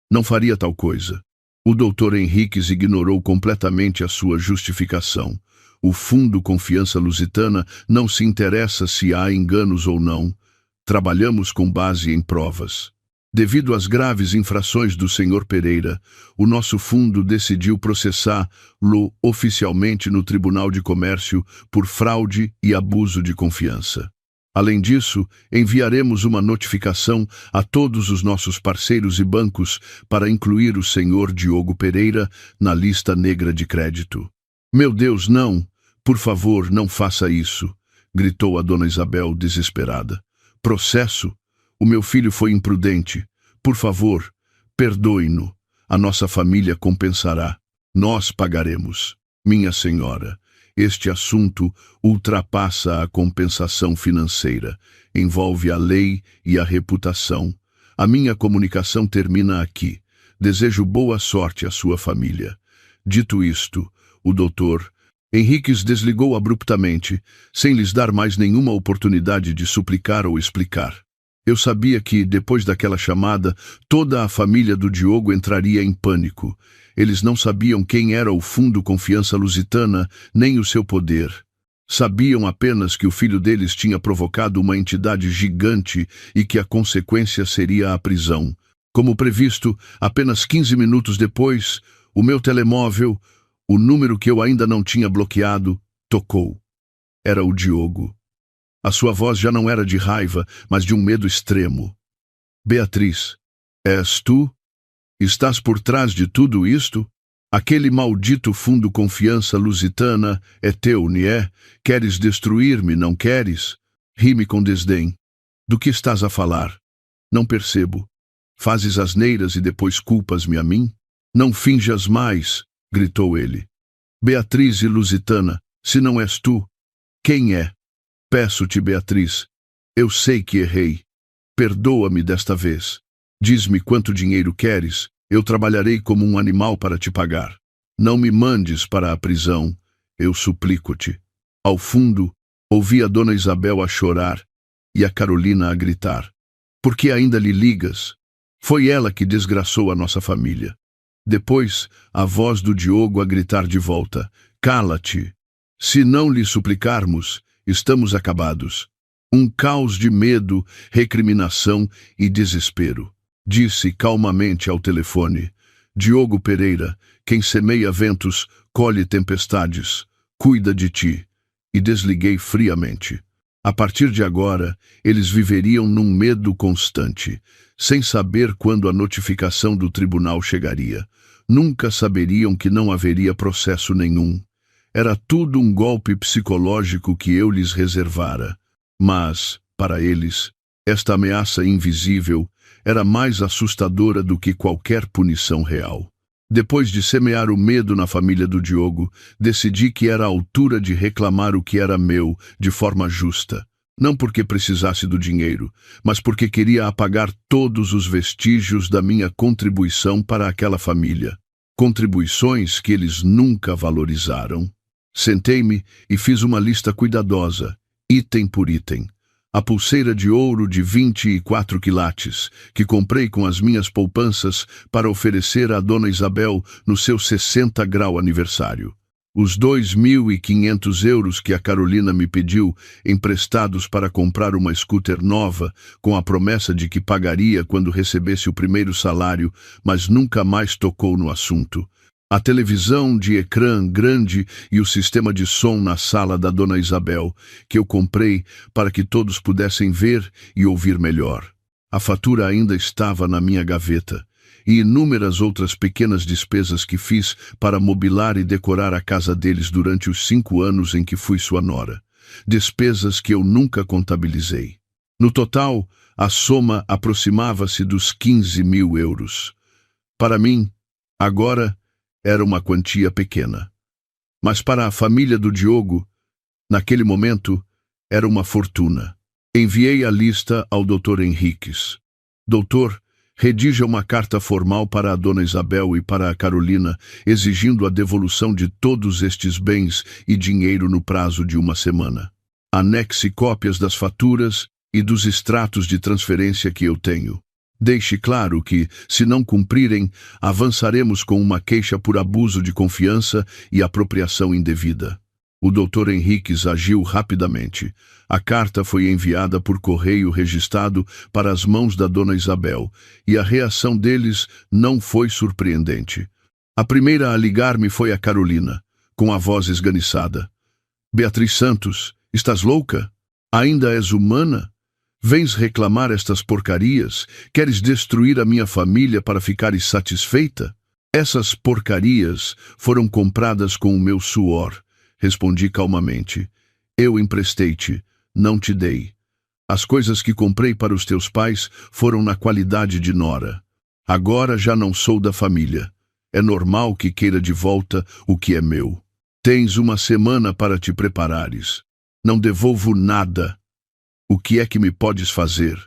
Não faria tal coisa. O Dr. Henriques ignorou completamente a sua justificação. O Fundo Confiança Lusitana não se interessa se há enganos ou não. Trabalhamos com base em provas. Devido às graves infrações do Sr. Pereira, o nosso fundo decidiu processá-lo oficialmente no Tribunal de Comércio por fraude e abuso de confiança. Além disso, enviaremos uma notificação a todos os nossos parceiros e bancos para incluir o senhor Diogo Pereira na lista negra de crédito. Meu Deus, não! Por favor, não faça isso! Gritou a dona Isabel, desesperada. Processo? O meu filho foi imprudente. Por favor, perdoe-no. A nossa família compensará. Nós pagaremos. Minha senhora, este assunto ultrapassa a compensação financeira. Envolve a lei e a reputação. A minha comunicação termina aqui. Desejo boa sorte à sua família. Dito isto, o doutor Henriques desligou abruptamente, sem lhes dar mais nenhuma oportunidade de suplicar ou explicar. Eu sabia que, depois daquela chamada, toda a família do Diogo entraria em pânico. Eles não sabiam quem era o Fundo Confiança Lusitana, nem o seu poder. Sabiam apenas que o filho deles tinha provocado uma entidade gigante e que a consequência seria a prisão. Como previsto, apenas 15 minutos depois, o meu telemóvel, o número que eu ainda não tinha bloqueado, tocou. Era o Diogo. A sua voz já não era de raiva, mas de um medo extremo. Beatriz, és tu? Estás por trás de tudo isto? Aquele maldito Fundo Confiança Lusitana é teu, não é? Queres destruir-me, não queres? Ri-me com desdém. Do que estás a falar? Não percebo. Fazes asneiras e depois culpas-me a mim? Não finjas mais, gritou ele. Beatriz e Lusitana, se não és tu, quem é? Peço-te, Beatriz, eu sei que errei. Perdoa-me desta vez. Diz-me quanto dinheiro queres, eu trabalharei como um animal para te pagar. Não me mandes para a prisão, eu suplico-te. Ao fundo, ouvi a dona Isabel a chorar e a Carolina a gritar. Por que ainda lhe ligas? Foi ela que desgraçou a nossa família. Depois, a voz do Diogo a gritar de volta. Cala-te! Se não lhe suplicarmos, estamos acabados. Um caos de medo, recriminação e desespero. Disse calmamente ao telefone. Diogo Pereira, quem semeia ventos, colhe tempestades. Cuida de ti. E desliguei friamente. A partir de agora, eles viveriam num medo constante, sem saber quando a notificação do tribunal chegaria. Nunca saberiam que não haveria processo nenhum. Era tudo um golpe psicológico que eu lhes reservara. Mas, para eles, esta ameaça invisível era mais assustadora do que qualquer punição real. Depois de semear o medo na família do Diogo, decidi que era a altura de reclamar o que era meu, de forma justa. Não porque precisasse do dinheiro, mas porque queria apagar todos os vestígios da minha contribuição para aquela família. Contribuições que eles nunca valorizaram. Sentei-me e fiz uma lista cuidadosa, item por item. A pulseira de ouro de 24 quilates, que comprei com as minhas poupanças para oferecer à dona Isabel no seu 60 grau aniversário. Os 2.500 euros que a Carolina me pediu, emprestados para comprar uma scooter nova, com a promessa de que pagaria quando recebesse o primeiro salário, mas nunca mais tocou no assunto. A televisão de ecrã grande e o sistema de som na sala da Dona Isabel, que eu comprei para que todos pudessem ver e ouvir melhor. A fatura ainda estava na minha gaveta, e inúmeras outras pequenas despesas que fiz para mobilar e decorar a casa deles durante os 5 anos em que fui sua nora. Despesas que eu nunca contabilizei. No total, a soma aproximava-se dos 15.000 euros. Para mim, agora, era uma quantia pequena. Mas para a família do Diogo, naquele momento, era uma fortuna. Enviei a lista ao Dr. Henriques. Doutor, redija uma carta formal para a Dona Isabel e para a Carolina, exigindo a devolução de todos estes bens e dinheiro no prazo de 1 semana. Anexe cópias das faturas e dos extratos de transferência que eu tenho. Deixe claro que, se não cumprirem, avançaremos com uma queixa por abuso de confiança e apropriação indevida. O Dr. Henriques agiu rapidamente. A carta foi enviada por correio registrado para as mãos da Dona Isabel, e a reação deles não foi surpreendente. A primeira a ligar-me foi a Carolina, com a voz esganiçada. Beatriz Santos, estás louca? Ainda és humana? Vens reclamar estas porcarias? Queres destruir a minha família para ficares satisfeita? Essas porcarias foram compradas com o meu suor, respondi calmamente. Eu emprestei-te, não te dei. As coisas que comprei para os teus pais foram na qualidade de nora. Agora já não sou da família. É normal que queira de volta o que é meu. Tens 1 semana para te preparares. Não devolvo nada. O que é que me podes fazer?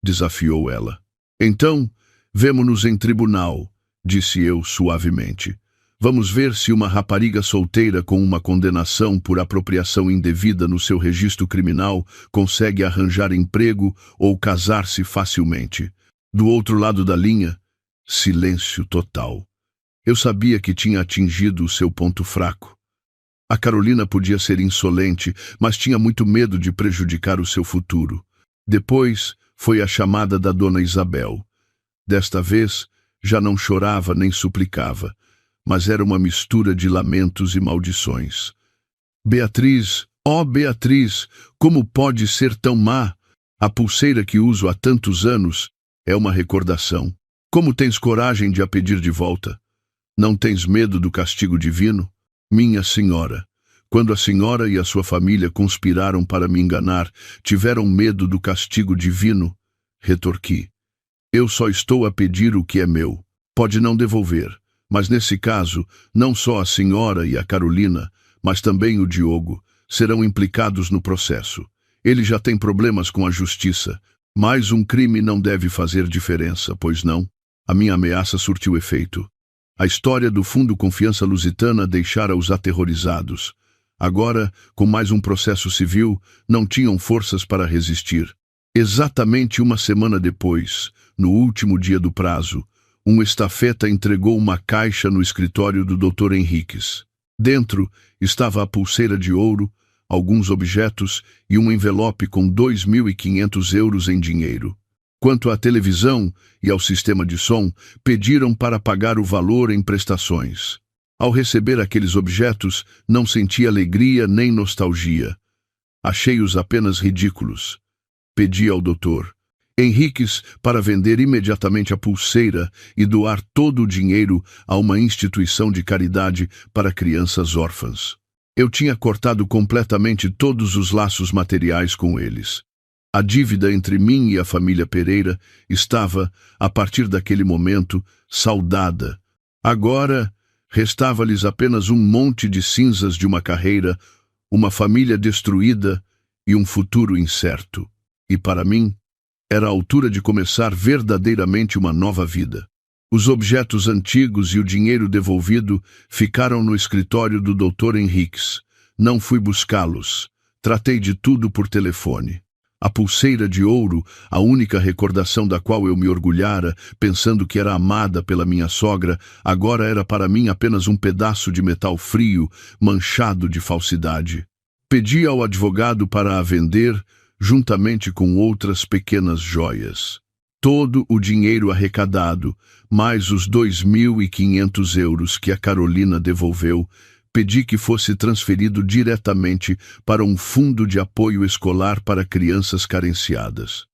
Desafiou ela. Então, vemo-nos em tribunal, disse eu suavemente. Vamos ver se uma rapariga solteira com uma condenação por apropriação indevida no seu registro criminal consegue arranjar emprego ou casar-se facilmente. Do outro lado da linha, silêncio total. Eu sabia que tinha atingido o seu ponto fraco. A Carolina podia ser insolente, mas tinha muito medo de prejudicar o seu futuro. Depois foi a chamada da Dona Isabel. Desta vez, já não chorava nem suplicava, mas era uma mistura de lamentos e maldições. Beatriz, ó Beatriz, como pode ser tão má? A pulseira que uso há tantos anos é uma recordação. Como tens coragem de a pedir de volta? Não tens medo do castigo divino? Minha senhora, quando a senhora e a sua família conspiraram para me enganar, tiveram medo do castigo divino? Retorqui. Eu só estou a pedir o que é meu. Pode não devolver, mas nesse caso, não só a senhora e a Carolina, mas também o Diogo, serão implicados no processo. Ele já tem problemas com a justiça, mas um crime não deve fazer diferença, pois não? A minha ameaça surtiu efeito. A história do Fundo Confiança Lusitana deixara-os aterrorizados. Agora, com mais um processo civil, não tinham forças para resistir. Exatamente 1 semana depois, no último dia do prazo, um estafeta entregou uma caixa no escritório do Dr. Henriques. Dentro estava a pulseira de ouro, alguns objetos e um envelope com 2.500 euros em dinheiro. Quanto à televisão e ao sistema de som, pediram para pagar o valor em prestações. Ao receber aqueles objetos, não senti alegria nem nostalgia. Achei-os apenas ridículos. Pedi ao Dr. Henriques para vender imediatamente a pulseira e doar todo o dinheiro a uma instituição de caridade para crianças órfãs. Eu tinha cortado completamente todos os laços materiais com eles. A dívida entre mim e a família Pereira estava, a partir daquele momento, saldada. Agora, restava-lhes apenas um monte de cinzas de uma carreira, uma família destruída e um futuro incerto. E para mim, era a altura de começar verdadeiramente uma nova vida. Os objetos antigos e o dinheiro devolvido ficaram no escritório do Dr. Henriques. Não fui buscá-los. Tratei de tudo por telefone. A pulseira de ouro, a única recordação da qual eu me orgulhara, pensando que era amada pela minha sogra, agora era para mim apenas um pedaço de metal frio, manchado de falsidade. Pedi ao advogado para a vender, juntamente com outras pequenas joias. todo o dinheiro arrecadado, mais os 2.500 euros que a Carolina devolveu, pedi que fosse transferido diretamente para um fundo de apoio escolar para crianças carenciadas.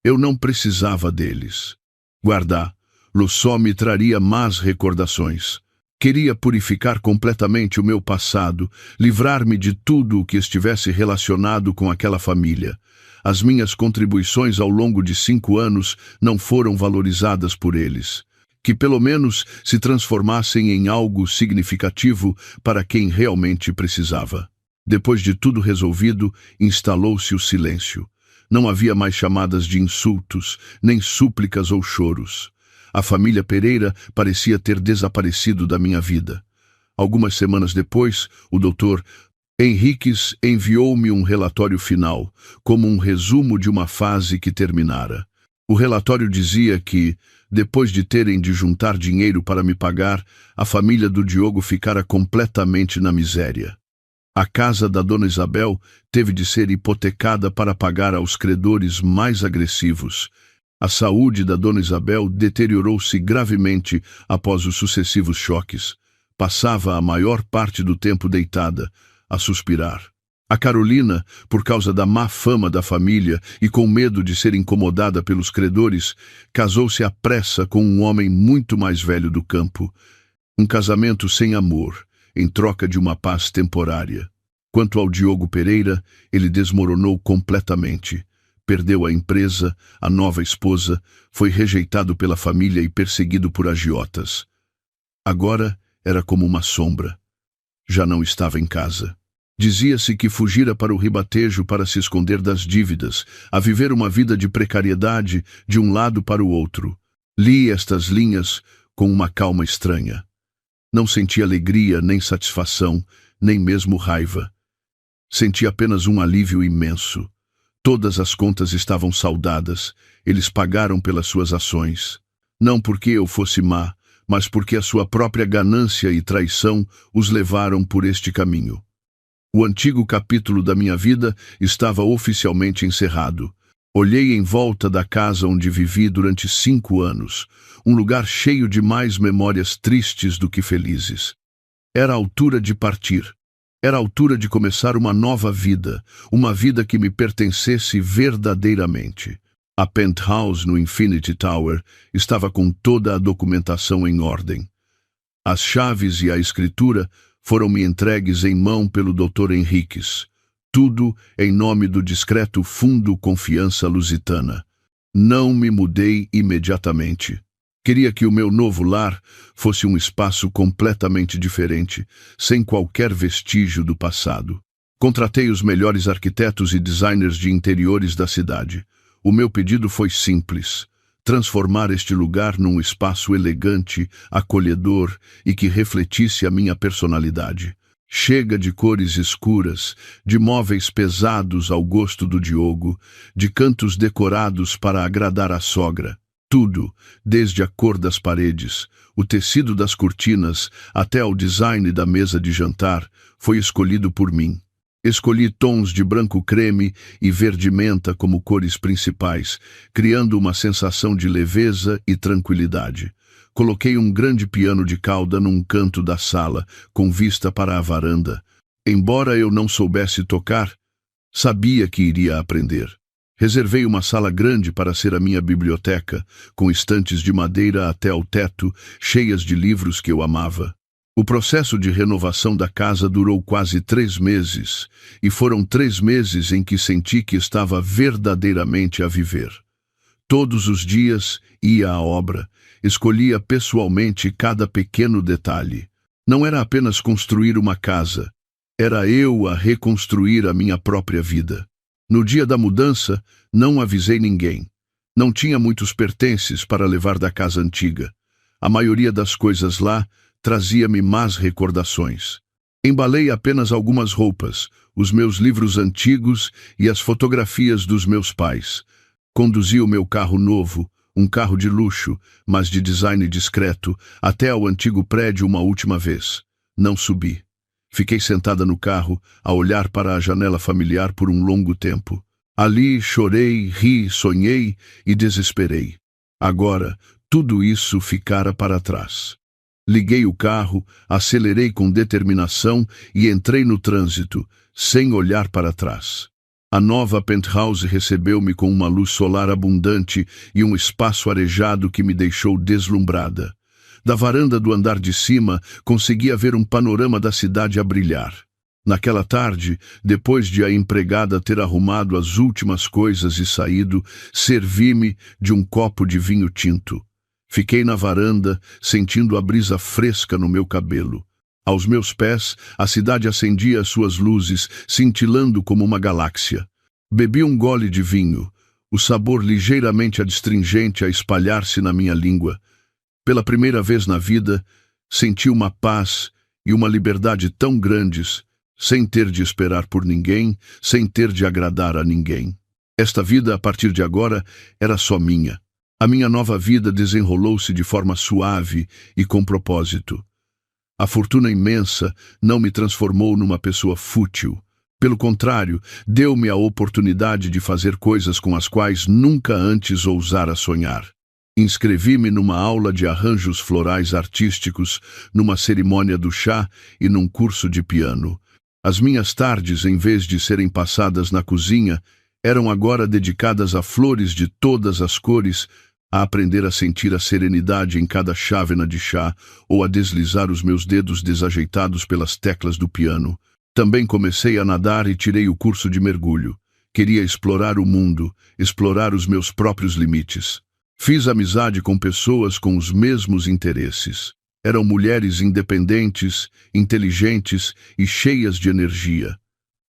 Eu não precisava deles. Guardá-los só me traria más recordações. Queria purificar completamente o meu passado, livrar-me de tudo o que estivesse relacionado com aquela família. As minhas contribuições ao longo de 5 anos não foram valorizadas por eles. Que pelo menos se transformassem em algo significativo para quem realmente precisava. Depois de tudo resolvido, instalou-se o silêncio. Não havia mais chamadas de insultos, nem súplicas ou choros. A família Pereira parecia ter desaparecido da minha vida. Algumas semanas depois, o Dr. Henriques enviou-me um relatório final, como um resumo de uma fase que terminara. O relatório dizia que, depois de terem de juntar dinheiro para me pagar, a família do Diogo ficara completamente na miséria. A casa da Dona Isabel teve de ser hipotecada para pagar aos credores mais agressivos. A saúde da Dona Isabel deteriorou-se gravemente após os sucessivos choques. Passava a maior parte do tempo deitada, a suspirar. A Carolina, por causa da má fama da família e com medo de ser incomodada pelos credores, casou-se à pressa com um homem muito mais velho do campo. Um casamento sem amor, em troca de uma paz temporária. Quanto ao Diogo Pereira, ele desmoronou completamente. Perdeu a empresa, a nova esposa, foi rejeitado pela família e perseguido por agiotas. Agora era como uma sombra. Já não estava em casa. Dizia-se que fugira para o Ribatejo para se esconder das dívidas, a viver uma vida de precariedade de um lado para o outro. Li estas linhas com uma calma estranha. Não senti alegria, nem satisfação, nem mesmo raiva. Senti apenas um alívio imenso. Todas as contas estavam saldadas, eles pagaram pelas suas ações. Não porque eu fosse má, mas porque a sua própria ganância e traição os levaram por este caminho. O antigo capítulo da minha vida estava oficialmente encerrado. Olhei em volta da casa onde vivi durante 5 anos, um lugar cheio de mais memórias tristes do que felizes. Era a altura de partir. Era a altura de começar uma nova vida, uma vida que me pertencesse verdadeiramente. A penthouse no Infinity Tower estava com toda a documentação em ordem. As chaves e a escritura foram-me entregues em mão pelo Dr. Henriques. Tudo em nome do discreto Fundo Confiança Lusitana. Não me mudei imediatamente. Queria que o meu novo lar fosse um espaço completamente diferente, sem qualquer vestígio do passado. Contratei os melhores arquitetos e designers de interiores da cidade. O meu pedido foi simples: transformar este lugar num espaço elegante, acolhedor e que refletisse a minha personalidade. Chega de cores escuras, de móveis pesados ao gosto do Diogo, de cantos decorados para agradar a sogra. Tudo, desde a cor das paredes, o tecido das cortinas, até ao design da mesa de jantar, foi escolhido por mim. Escolhi tons de branco creme e verde menta como cores principais, criando uma sensação de leveza e tranquilidade. Coloquei um grande piano de cauda num canto da sala, com vista para a varanda. Embora eu não soubesse tocar, sabia que iria aprender. Reservei uma sala grande para ser a minha biblioteca, com estantes de madeira até ao teto, cheias de livros que eu amava. O processo de renovação da casa durou quase 3 meses, e foram 3 meses em que senti que estava verdadeiramente a viver. Todos os dias ia à obra, escolhia pessoalmente cada pequeno detalhe. Não era apenas construir uma casa, era eu a reconstruir a minha própria vida. No dia da mudança, não avisei ninguém. Não tinha muitos pertences para levar da casa antiga. A maioria das coisas lá trazia-me más recordações. Embalei apenas algumas roupas, os meus livros antigos e as fotografias dos meus pais. Conduzi o meu carro novo, um carro de luxo, mas de design discreto, até ao antigo prédio uma última vez. Não subi. Fiquei sentada no carro, a olhar para a janela familiar por um longo tempo. Ali chorei, ri, sonhei e desesperei. Agora, tudo isso ficara para trás. Liguei o carro, acelerei com determinação e entrei no trânsito, sem olhar para trás. A nova penthouse recebeu-me com uma luz solar abundante e um espaço arejado que me deixou deslumbrada. Da varanda do andar de cima, conseguia ver um panorama da cidade a brilhar. Naquela tarde, depois de a empregada ter arrumado as últimas coisas e saído, servi-me de um copo de vinho tinto. Fiquei na varanda, sentindo a brisa fresca no meu cabelo. Aos meus pés, a cidade acendia as suas luzes, cintilando como uma galáxia. Bebi um gole de vinho, o sabor ligeiramente adstringente a espalhar-se na minha língua. Pela primeira vez na vida, senti uma paz e uma liberdade tão grandes, sem ter de esperar por ninguém, sem ter de agradar a ninguém. Esta vida, a partir de agora, era só minha. A minha nova vida desenrolou-se de forma suave e com propósito. A fortuna imensa não me transformou numa pessoa fútil. Pelo contrário, deu-me a oportunidade de fazer coisas com as quais nunca antes ousara sonhar. Inscrevi-me numa aula de arranjos florais artísticos, numa cerimônia do chá e num curso de piano. As minhas tardes, em vez de serem passadas na cozinha, eram agora dedicadas a flores de todas as cores, a aprender a sentir a serenidade em cada chávena de chá ou a deslizar os meus dedos desajeitados pelas teclas do piano. Também comecei a nadar e tirei o curso de mergulho. Queria explorar o mundo, explorar os meus próprios limites. Fiz amizade com pessoas com os mesmos interesses. Eram mulheres independentes, inteligentes e cheias de energia.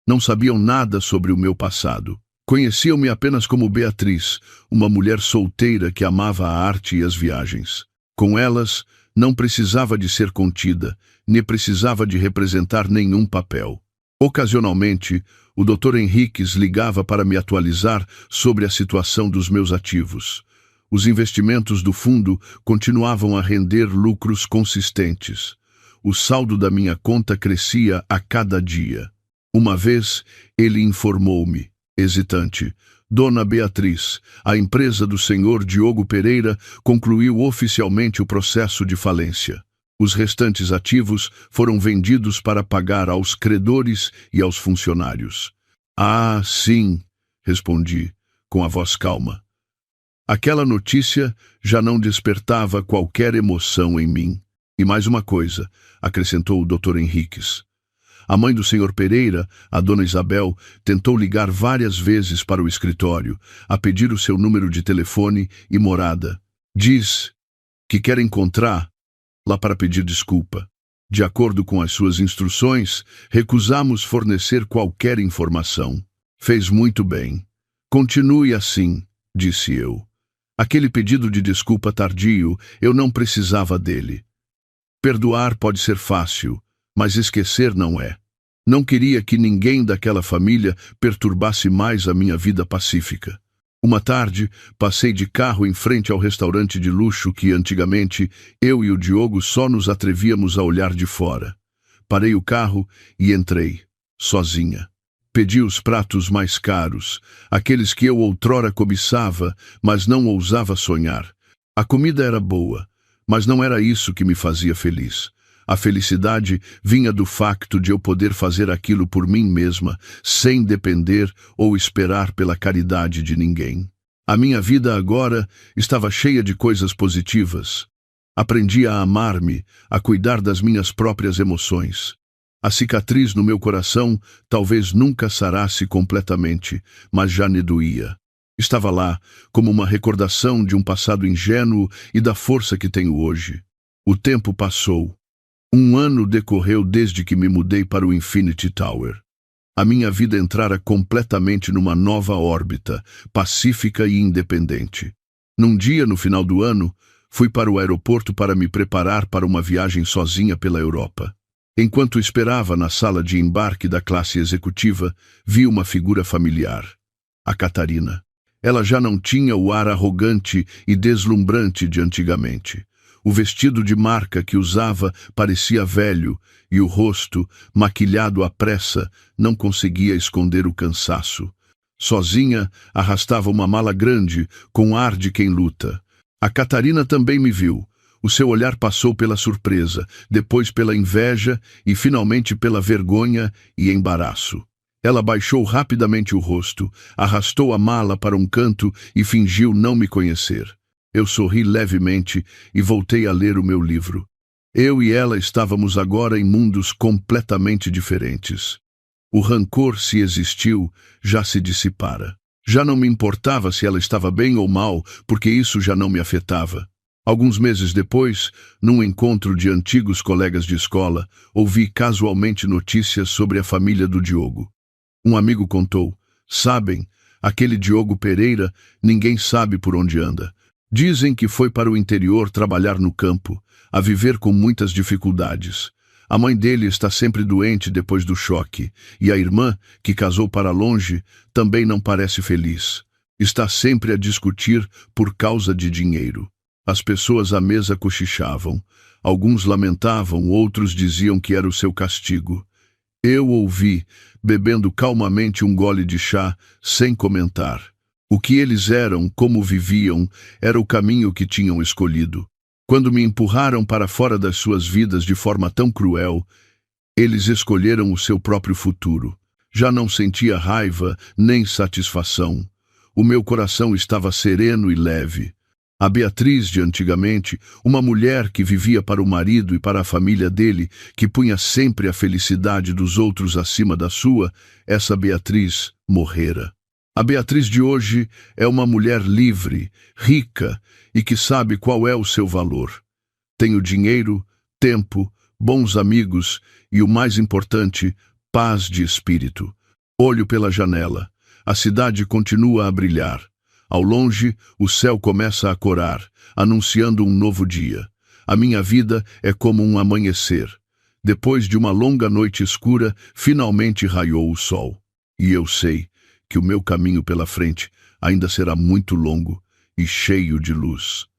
Não sabiam nada sobre o meu passado. Conheciam-me apenas como Beatriz, uma mulher solteira que amava a arte e as viagens. Com elas, não precisava de ser contida, nem precisava de representar nenhum papel. Ocasionalmente, o Dr. Henriques ligava para me atualizar sobre a situação dos meus ativos. Os investimentos do fundo continuavam a render lucros consistentes. O saldo da minha conta crescia a cada dia. Uma vez, ele informou-me, hesitante: Dona Beatriz, a empresa do senhor Diogo Pereira concluiu oficialmente o processo de falência. Os restantes ativos foram vendidos para pagar aos credores e aos funcionários. Ah, sim, respondi, com a voz calma. Aquela notícia já não despertava qualquer emoção em mim. E mais uma coisa, acrescentou o Dr. Henriques. A mãe do Sr. Pereira, a dona Isabel, tentou ligar várias vezes para o escritório, a pedir o seu número de telefone e morada. Diz que quer encontrá-la para pedir desculpa. De acordo com as suas instruções, recusamos fornecer qualquer informação. Fez muito bem. Continue assim, disse eu. Aquele pedido de desculpa tardio, eu não precisava dele. Perdoar pode ser fácil, mas esquecer não é. Não queria que ninguém daquela família perturbasse mais a minha vida pacífica. Uma tarde, passei de carro em frente ao restaurante de luxo que, antigamente, eu e o Diogo só nos atrevíamos a olhar de fora. Parei o carro e entrei, sozinha. Pedi os pratos mais caros, aqueles que eu outrora cobiçava, mas não ousava sonhar. A comida era boa, mas não era isso que me fazia feliz. A felicidade vinha do facto de eu poder fazer aquilo por mim mesma, sem depender ou esperar pela caridade de ninguém. A minha vida agora estava cheia de coisas positivas. Aprendi a amar-me, a cuidar das minhas próprias emoções. A cicatriz no meu coração talvez nunca sarasse completamente, mas já me doía. Estava lá, como uma recordação de um passado ingênuo e da força que tenho hoje. O tempo passou. Um ano decorreu desde que me mudei para o Infinity Tower. A minha vida entrara completamente numa nova órbita, pacífica e independente. Num dia, no final do ano, fui para o aeroporto para me preparar para uma viagem sozinha pela Europa. Enquanto esperava na sala de embarque da classe executiva, vi uma figura familiar. A Catarina. Ela já não tinha o ar arrogante e deslumbrante de antigamente. O vestido de marca que usava parecia velho e o rosto, maquilhado à pressa, não conseguia esconder o cansaço. Sozinha, arrastava uma mala grande, com ar de quem luta. A Catarina também me viu. O seu olhar passou pela surpresa, depois pela inveja e finalmente pela vergonha e embaraço. Ela baixou rapidamente o rosto, arrastou a mala para um canto e fingiu não me conhecer. Eu sorri levemente e voltei a ler o meu livro. Eu e ela estávamos agora em mundos completamente diferentes. O rancor, se existiu, já se dissipara. Já não me importava se ela estava bem ou mal, porque isso já não me afetava. Alguns meses depois, num encontro de antigos colegas de escola, ouvi casualmente notícias sobre a família do Diogo. Um amigo contou: "Sabem, aquele Diogo Pereira, ninguém sabe por onde anda. Dizem que foi para o interior trabalhar no campo, a viver com muitas dificuldades. A mãe dele está sempre doente depois do choque, e a irmã, que casou para longe, também não parece feliz. Está sempre a discutir por causa de dinheiro." As pessoas à mesa cochichavam. Alguns lamentavam, outros diziam que era o seu castigo. Eu ouvi, bebendo calmamente um gole de chá, sem comentar. O que eles eram, como viviam, era o caminho que tinham escolhido. Quando me empurraram para fora das suas vidas de forma tão cruel, eles escolheram o seu próprio futuro. Já não sentia raiva nem satisfação. O meu coração estava sereno e leve. A Beatriz de antigamente, uma mulher que vivia para o marido e para a família dele, que punha sempre a felicidade dos outros acima da sua, essa Beatriz morrera. A Beatriz de hoje é uma mulher livre, rica e que sabe qual é o seu valor. Tenho dinheiro, tempo, bons amigos e, o mais importante, paz de espírito. Olho pela janela. A cidade continua a brilhar. Ao longe, o céu começa a corar, anunciando um novo dia. A minha vida é como um amanhecer. Depois de uma longa noite escura, finalmente raiou o sol. E eu sei que o meu caminho pela frente ainda será muito longo e cheio de luz.